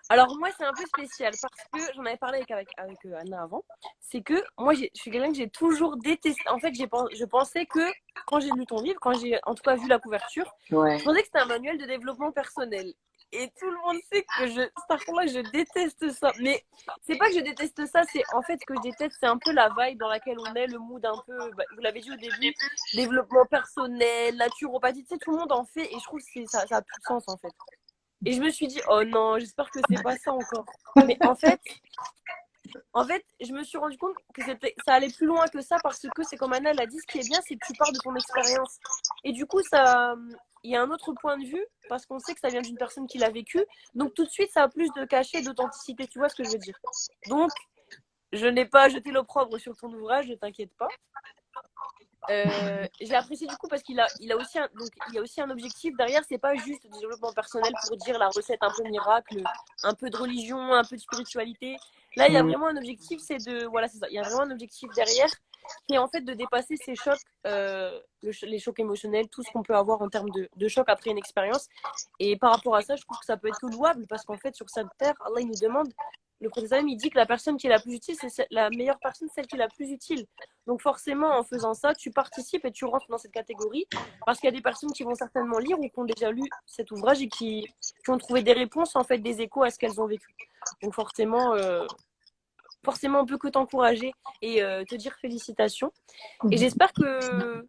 alors moi c'est un peu spécial parce que j'en avais parlé avec Anna avant, c'est que moi je suis quelqu'un que j'ai toujours détesté. En fait, je pensais que quand j'ai lu ton livre, quand j'ai en tout cas vu la couverture, Ouais. je pensais que c'était un manuel de développement personnel. Et tout le monde sait que je déteste ça. Mais c'est pas que je déteste ça, c'est en fait ce que je déteste, c'est un peu la vibe dans laquelle on est, le mood un peu, vous l'avez dit au début, développement personnel, naturopathie, tu sais, tout le monde en fait et je trouve que ça a plus de sens en fait. Et je me suis dit, oh non, j'espère que c'est pas ça encore. Mais en fait, je me suis rendu compte que ça allait plus loin que ça parce que c'est comme Anna l'a dit, ce qui est bien, c'est que tu pars de ton expérience. Et du coup, il y a un autre point de vue parce qu'on sait que ça vient d'une personne qui l'a vécu. Donc tout de suite, ça a plus de cachet, d'authenticité. Tu vois ce que je veux dire? Donc, je n'ai pas jeté l'opprobre sur ton ouvrage, ne t'inquiète pas. J'ai apprécié du coup parce qu'il a aussi un objectif derrière, c'est pas juste du développement personnel pour dire la recette un peu miracle, un peu de religion, un peu de spiritualité. Là, il y a vraiment un objectif, c'est ça. Il y a vraiment un objectif derrière qui est en fait de dépasser ces chocs, les chocs émotionnels, tout ce qu'on peut avoir en termes de choc après une expérience. Et par rapport à ça, je trouve que ça peut être que louable parce qu'en fait, sur cette terre, Allah il nous demande le protésalem, il dit que la personne qui est la plus utile, c'est la meilleure personne, celle qui est la plus utile. Donc forcément, en faisant ça, tu participes et tu rentres dans cette catégorie parce qu'il y a des personnes qui vont certainement lire ou qui ont déjà lu cet ouvrage et qui ont trouvé des réponses, en fait, des échos à ce qu'elles ont vécu. Donc forcément, on peut que t'encourager et te dire félicitations. Et j'espère que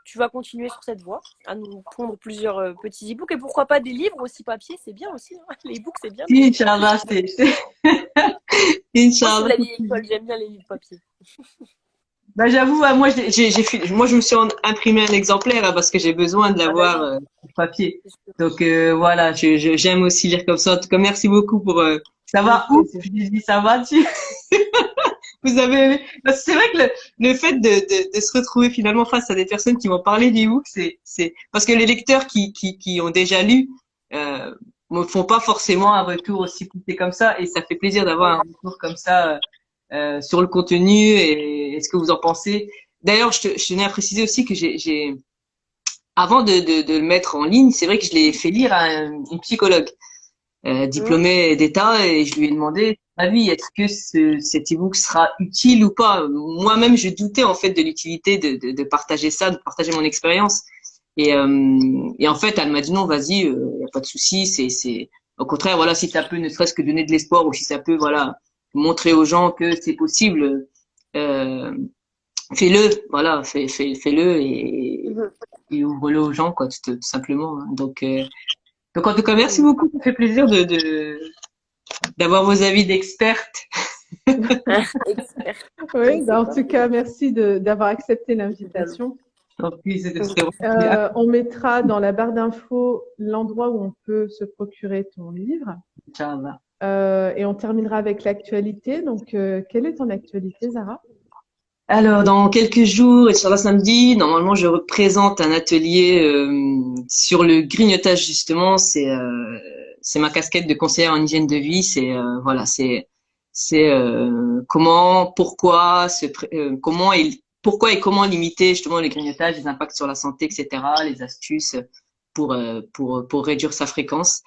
tu vas continuer sur cette voie, à nous prendre plusieurs petits e-books et pourquoi pas des livres aussi papier, c'est bien aussi. Hein. Les e-books, c'est bien. Inch'Allah, Inch'Allah. J'aime bien les livres papier. Bah, j'avoue, moi, moi, je me suis imprimé un exemplaire hein, parce que j'ai besoin de l'avoir papier. Donc voilà, j'aime aussi lire comme ça. En tout cas, merci beaucoup pour. Ça va où? Je dis ça va tu. Vous avez. C'est vrai que le fait de se retrouver finalement face à des personnes qui vont parler du book, c'est parce que les lecteurs qui ont déjà lu me font pas forcément un retour aussi poussé comme ça et ça fait plaisir d'avoir un retour comme ça. Sur le contenu et ce que vous en pensez. D'ailleurs, je tenais à préciser aussi que avant de le mettre en ligne, c'est vrai que je l'ai fait lire à une psychologue diplômée d'État et je lui ai demandé avis, est-ce que cet e-book sera utile ou pas? Moi-même, je doutais en fait de l'utilité de partager ça, de partager mon expérience. Et en fait, elle m'a dit non, vas-y, y a pas de souci. C'est au contraire, voilà, si ça peut ne serait-ce que donner de l'espoir ou si ça peut, voilà, montrer aux gens que c'est possible, fais-le, voilà, fais-le et ouvre-le aux gens, quoi, tout simplement. Hein. Donc en tout cas, merci beaucoup. Ça fait plaisir d'avoir vos avis d'experte. Oui, bah, en tout cas, merci d'avoir accepté l'invitation. On mettra dans la barre d'infos l'endroit où on peut se procurer ton livre. Inch'Allah. Et on terminera avec l'actualité. Donc, quelle est ton actualité, Zara? Alors, dans quelques jours, Inch'Allah samedi, normalement, je représente un atelier sur le grignotage, justement. C'est ma casquette de conseillère en hygiène de vie. C'est voilà, c'est comment, pourquoi, pourquoi et comment limiter justement le grignotage, les impacts sur la santé, etc., les astuces pour réduire sa fréquence.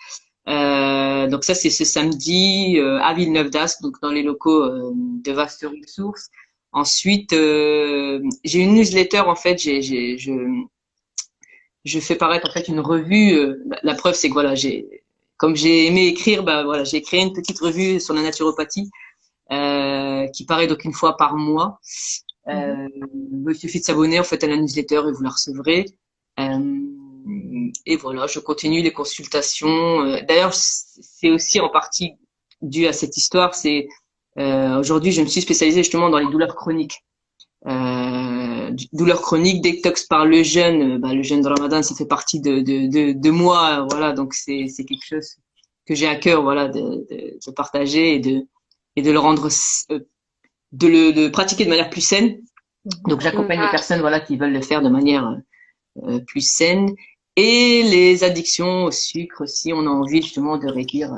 Donc ça, c'est ce samedi à Villeneuve-d'Ascq, donc dans les locaux de Vaste Ressources. Ensuite, j'ai une newsletter en fait. Je fais paraître en fait une revue. La preuve, c'est que voilà, comme j'ai aimé écrire, bah voilà, j'ai créé une petite revue sur la naturopathie qui paraît donc une fois par mois. Il suffit de s'abonner en fait à la newsletter et vous la recevrez. Et voilà, je continue les consultations. D'ailleurs, c'est aussi en partie dû à cette histoire. C'est aujourd'hui, je me suis spécialisée justement dans les douleurs chroniques. Douleurs chroniques, détox par le jeûne. Le jeûne de Ramadan, ça fait partie de moi. Voilà, donc c'est quelque chose que j'ai à cœur, voilà, de partager et de le rendre, de pratiquer de manière plus saine. Donc j'accompagne les personnes, voilà, qui veulent le faire de manière plus saine. Et les addictions au sucre, si on a envie justement de réduire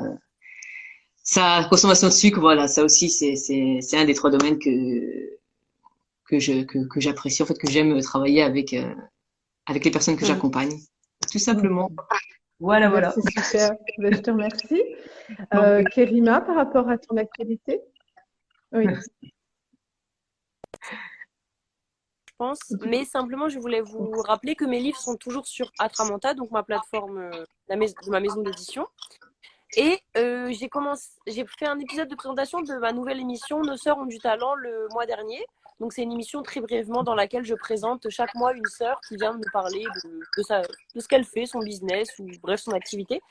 sa consommation de sucre, voilà, ça aussi c'est un des 3 domaines que j'apprécie, en fait, que j'aime travailler avec les personnes que j'accompagne, tout simplement. Voilà. C'est super. Je te remercie. Kerima, par rapport à ton actualité? Oui. Je pense, mais simplement je voulais vous rappeler que mes livres sont toujours sur Atramanta, donc ma plateforme de ma maison d'édition. Et j'ai fait un épisode de présentation de ma nouvelle émission Nos sœurs ont du talent le mois dernier. Donc c'est une émission très brièvement dans laquelle je présente chaque mois une sœur qui vient me parler de ce qu'elle fait, son business ou bref son activité.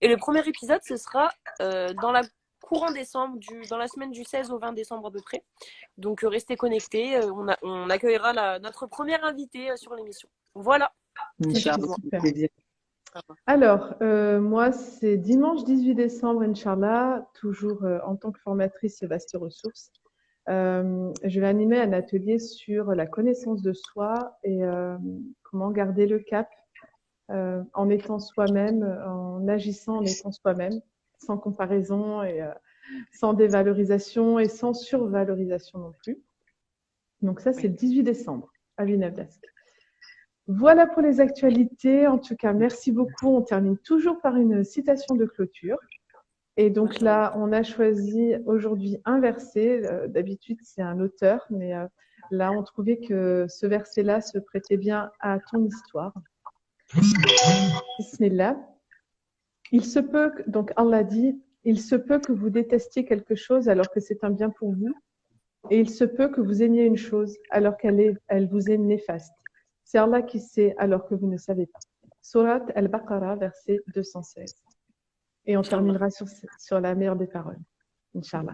Et le premier épisode, ce sera dans la courant décembre, dans la semaine du 16 au 20 décembre à peu près. Donc restez connectés, on accueillera notre première invitée sur l'émission. Voilà. Alors, moi, c'est dimanche 18 décembre, Inch'Allah, toujours en tant que formatrice Vaste Ressources. Je vais animer un atelier sur la connaissance de soi et comment garder le cap en étant soi-même, en agissant en étant soi-même, sans comparaison et sans dévalorisation et sans survalorisation non plus. Donc ça, c'est le 18 décembre à Villeneuve-d'Ascq. Voilà pour les actualités. En tout cas, merci beaucoup. On termine toujours par une citation de clôture. Et donc là, on a choisi aujourd'hui un verset. D'habitude, c'est un auteur, mais là, on trouvait que ce verset-là se prêtait bien à ton histoire. Bismillah. Il se peut, donc Allah dit, il se peut que vous détestiez quelque chose alors que c'est un bien pour vous, et il se peut que vous aimiez une chose alors elle vous est néfaste. C'est Allah qui sait alors que vous ne savez pas. Surat Al-Baqarah, verset 216. Et on terminera sur la meilleure des paroles. Inch'Allah.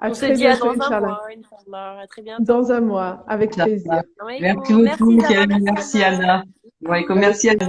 On se dit à dans un mois, Inch'Allah. À très bientôt. Dans un mois, avec plaisir. Merci beaucoup, Kérim. Merci, Anna. Merci, Anna.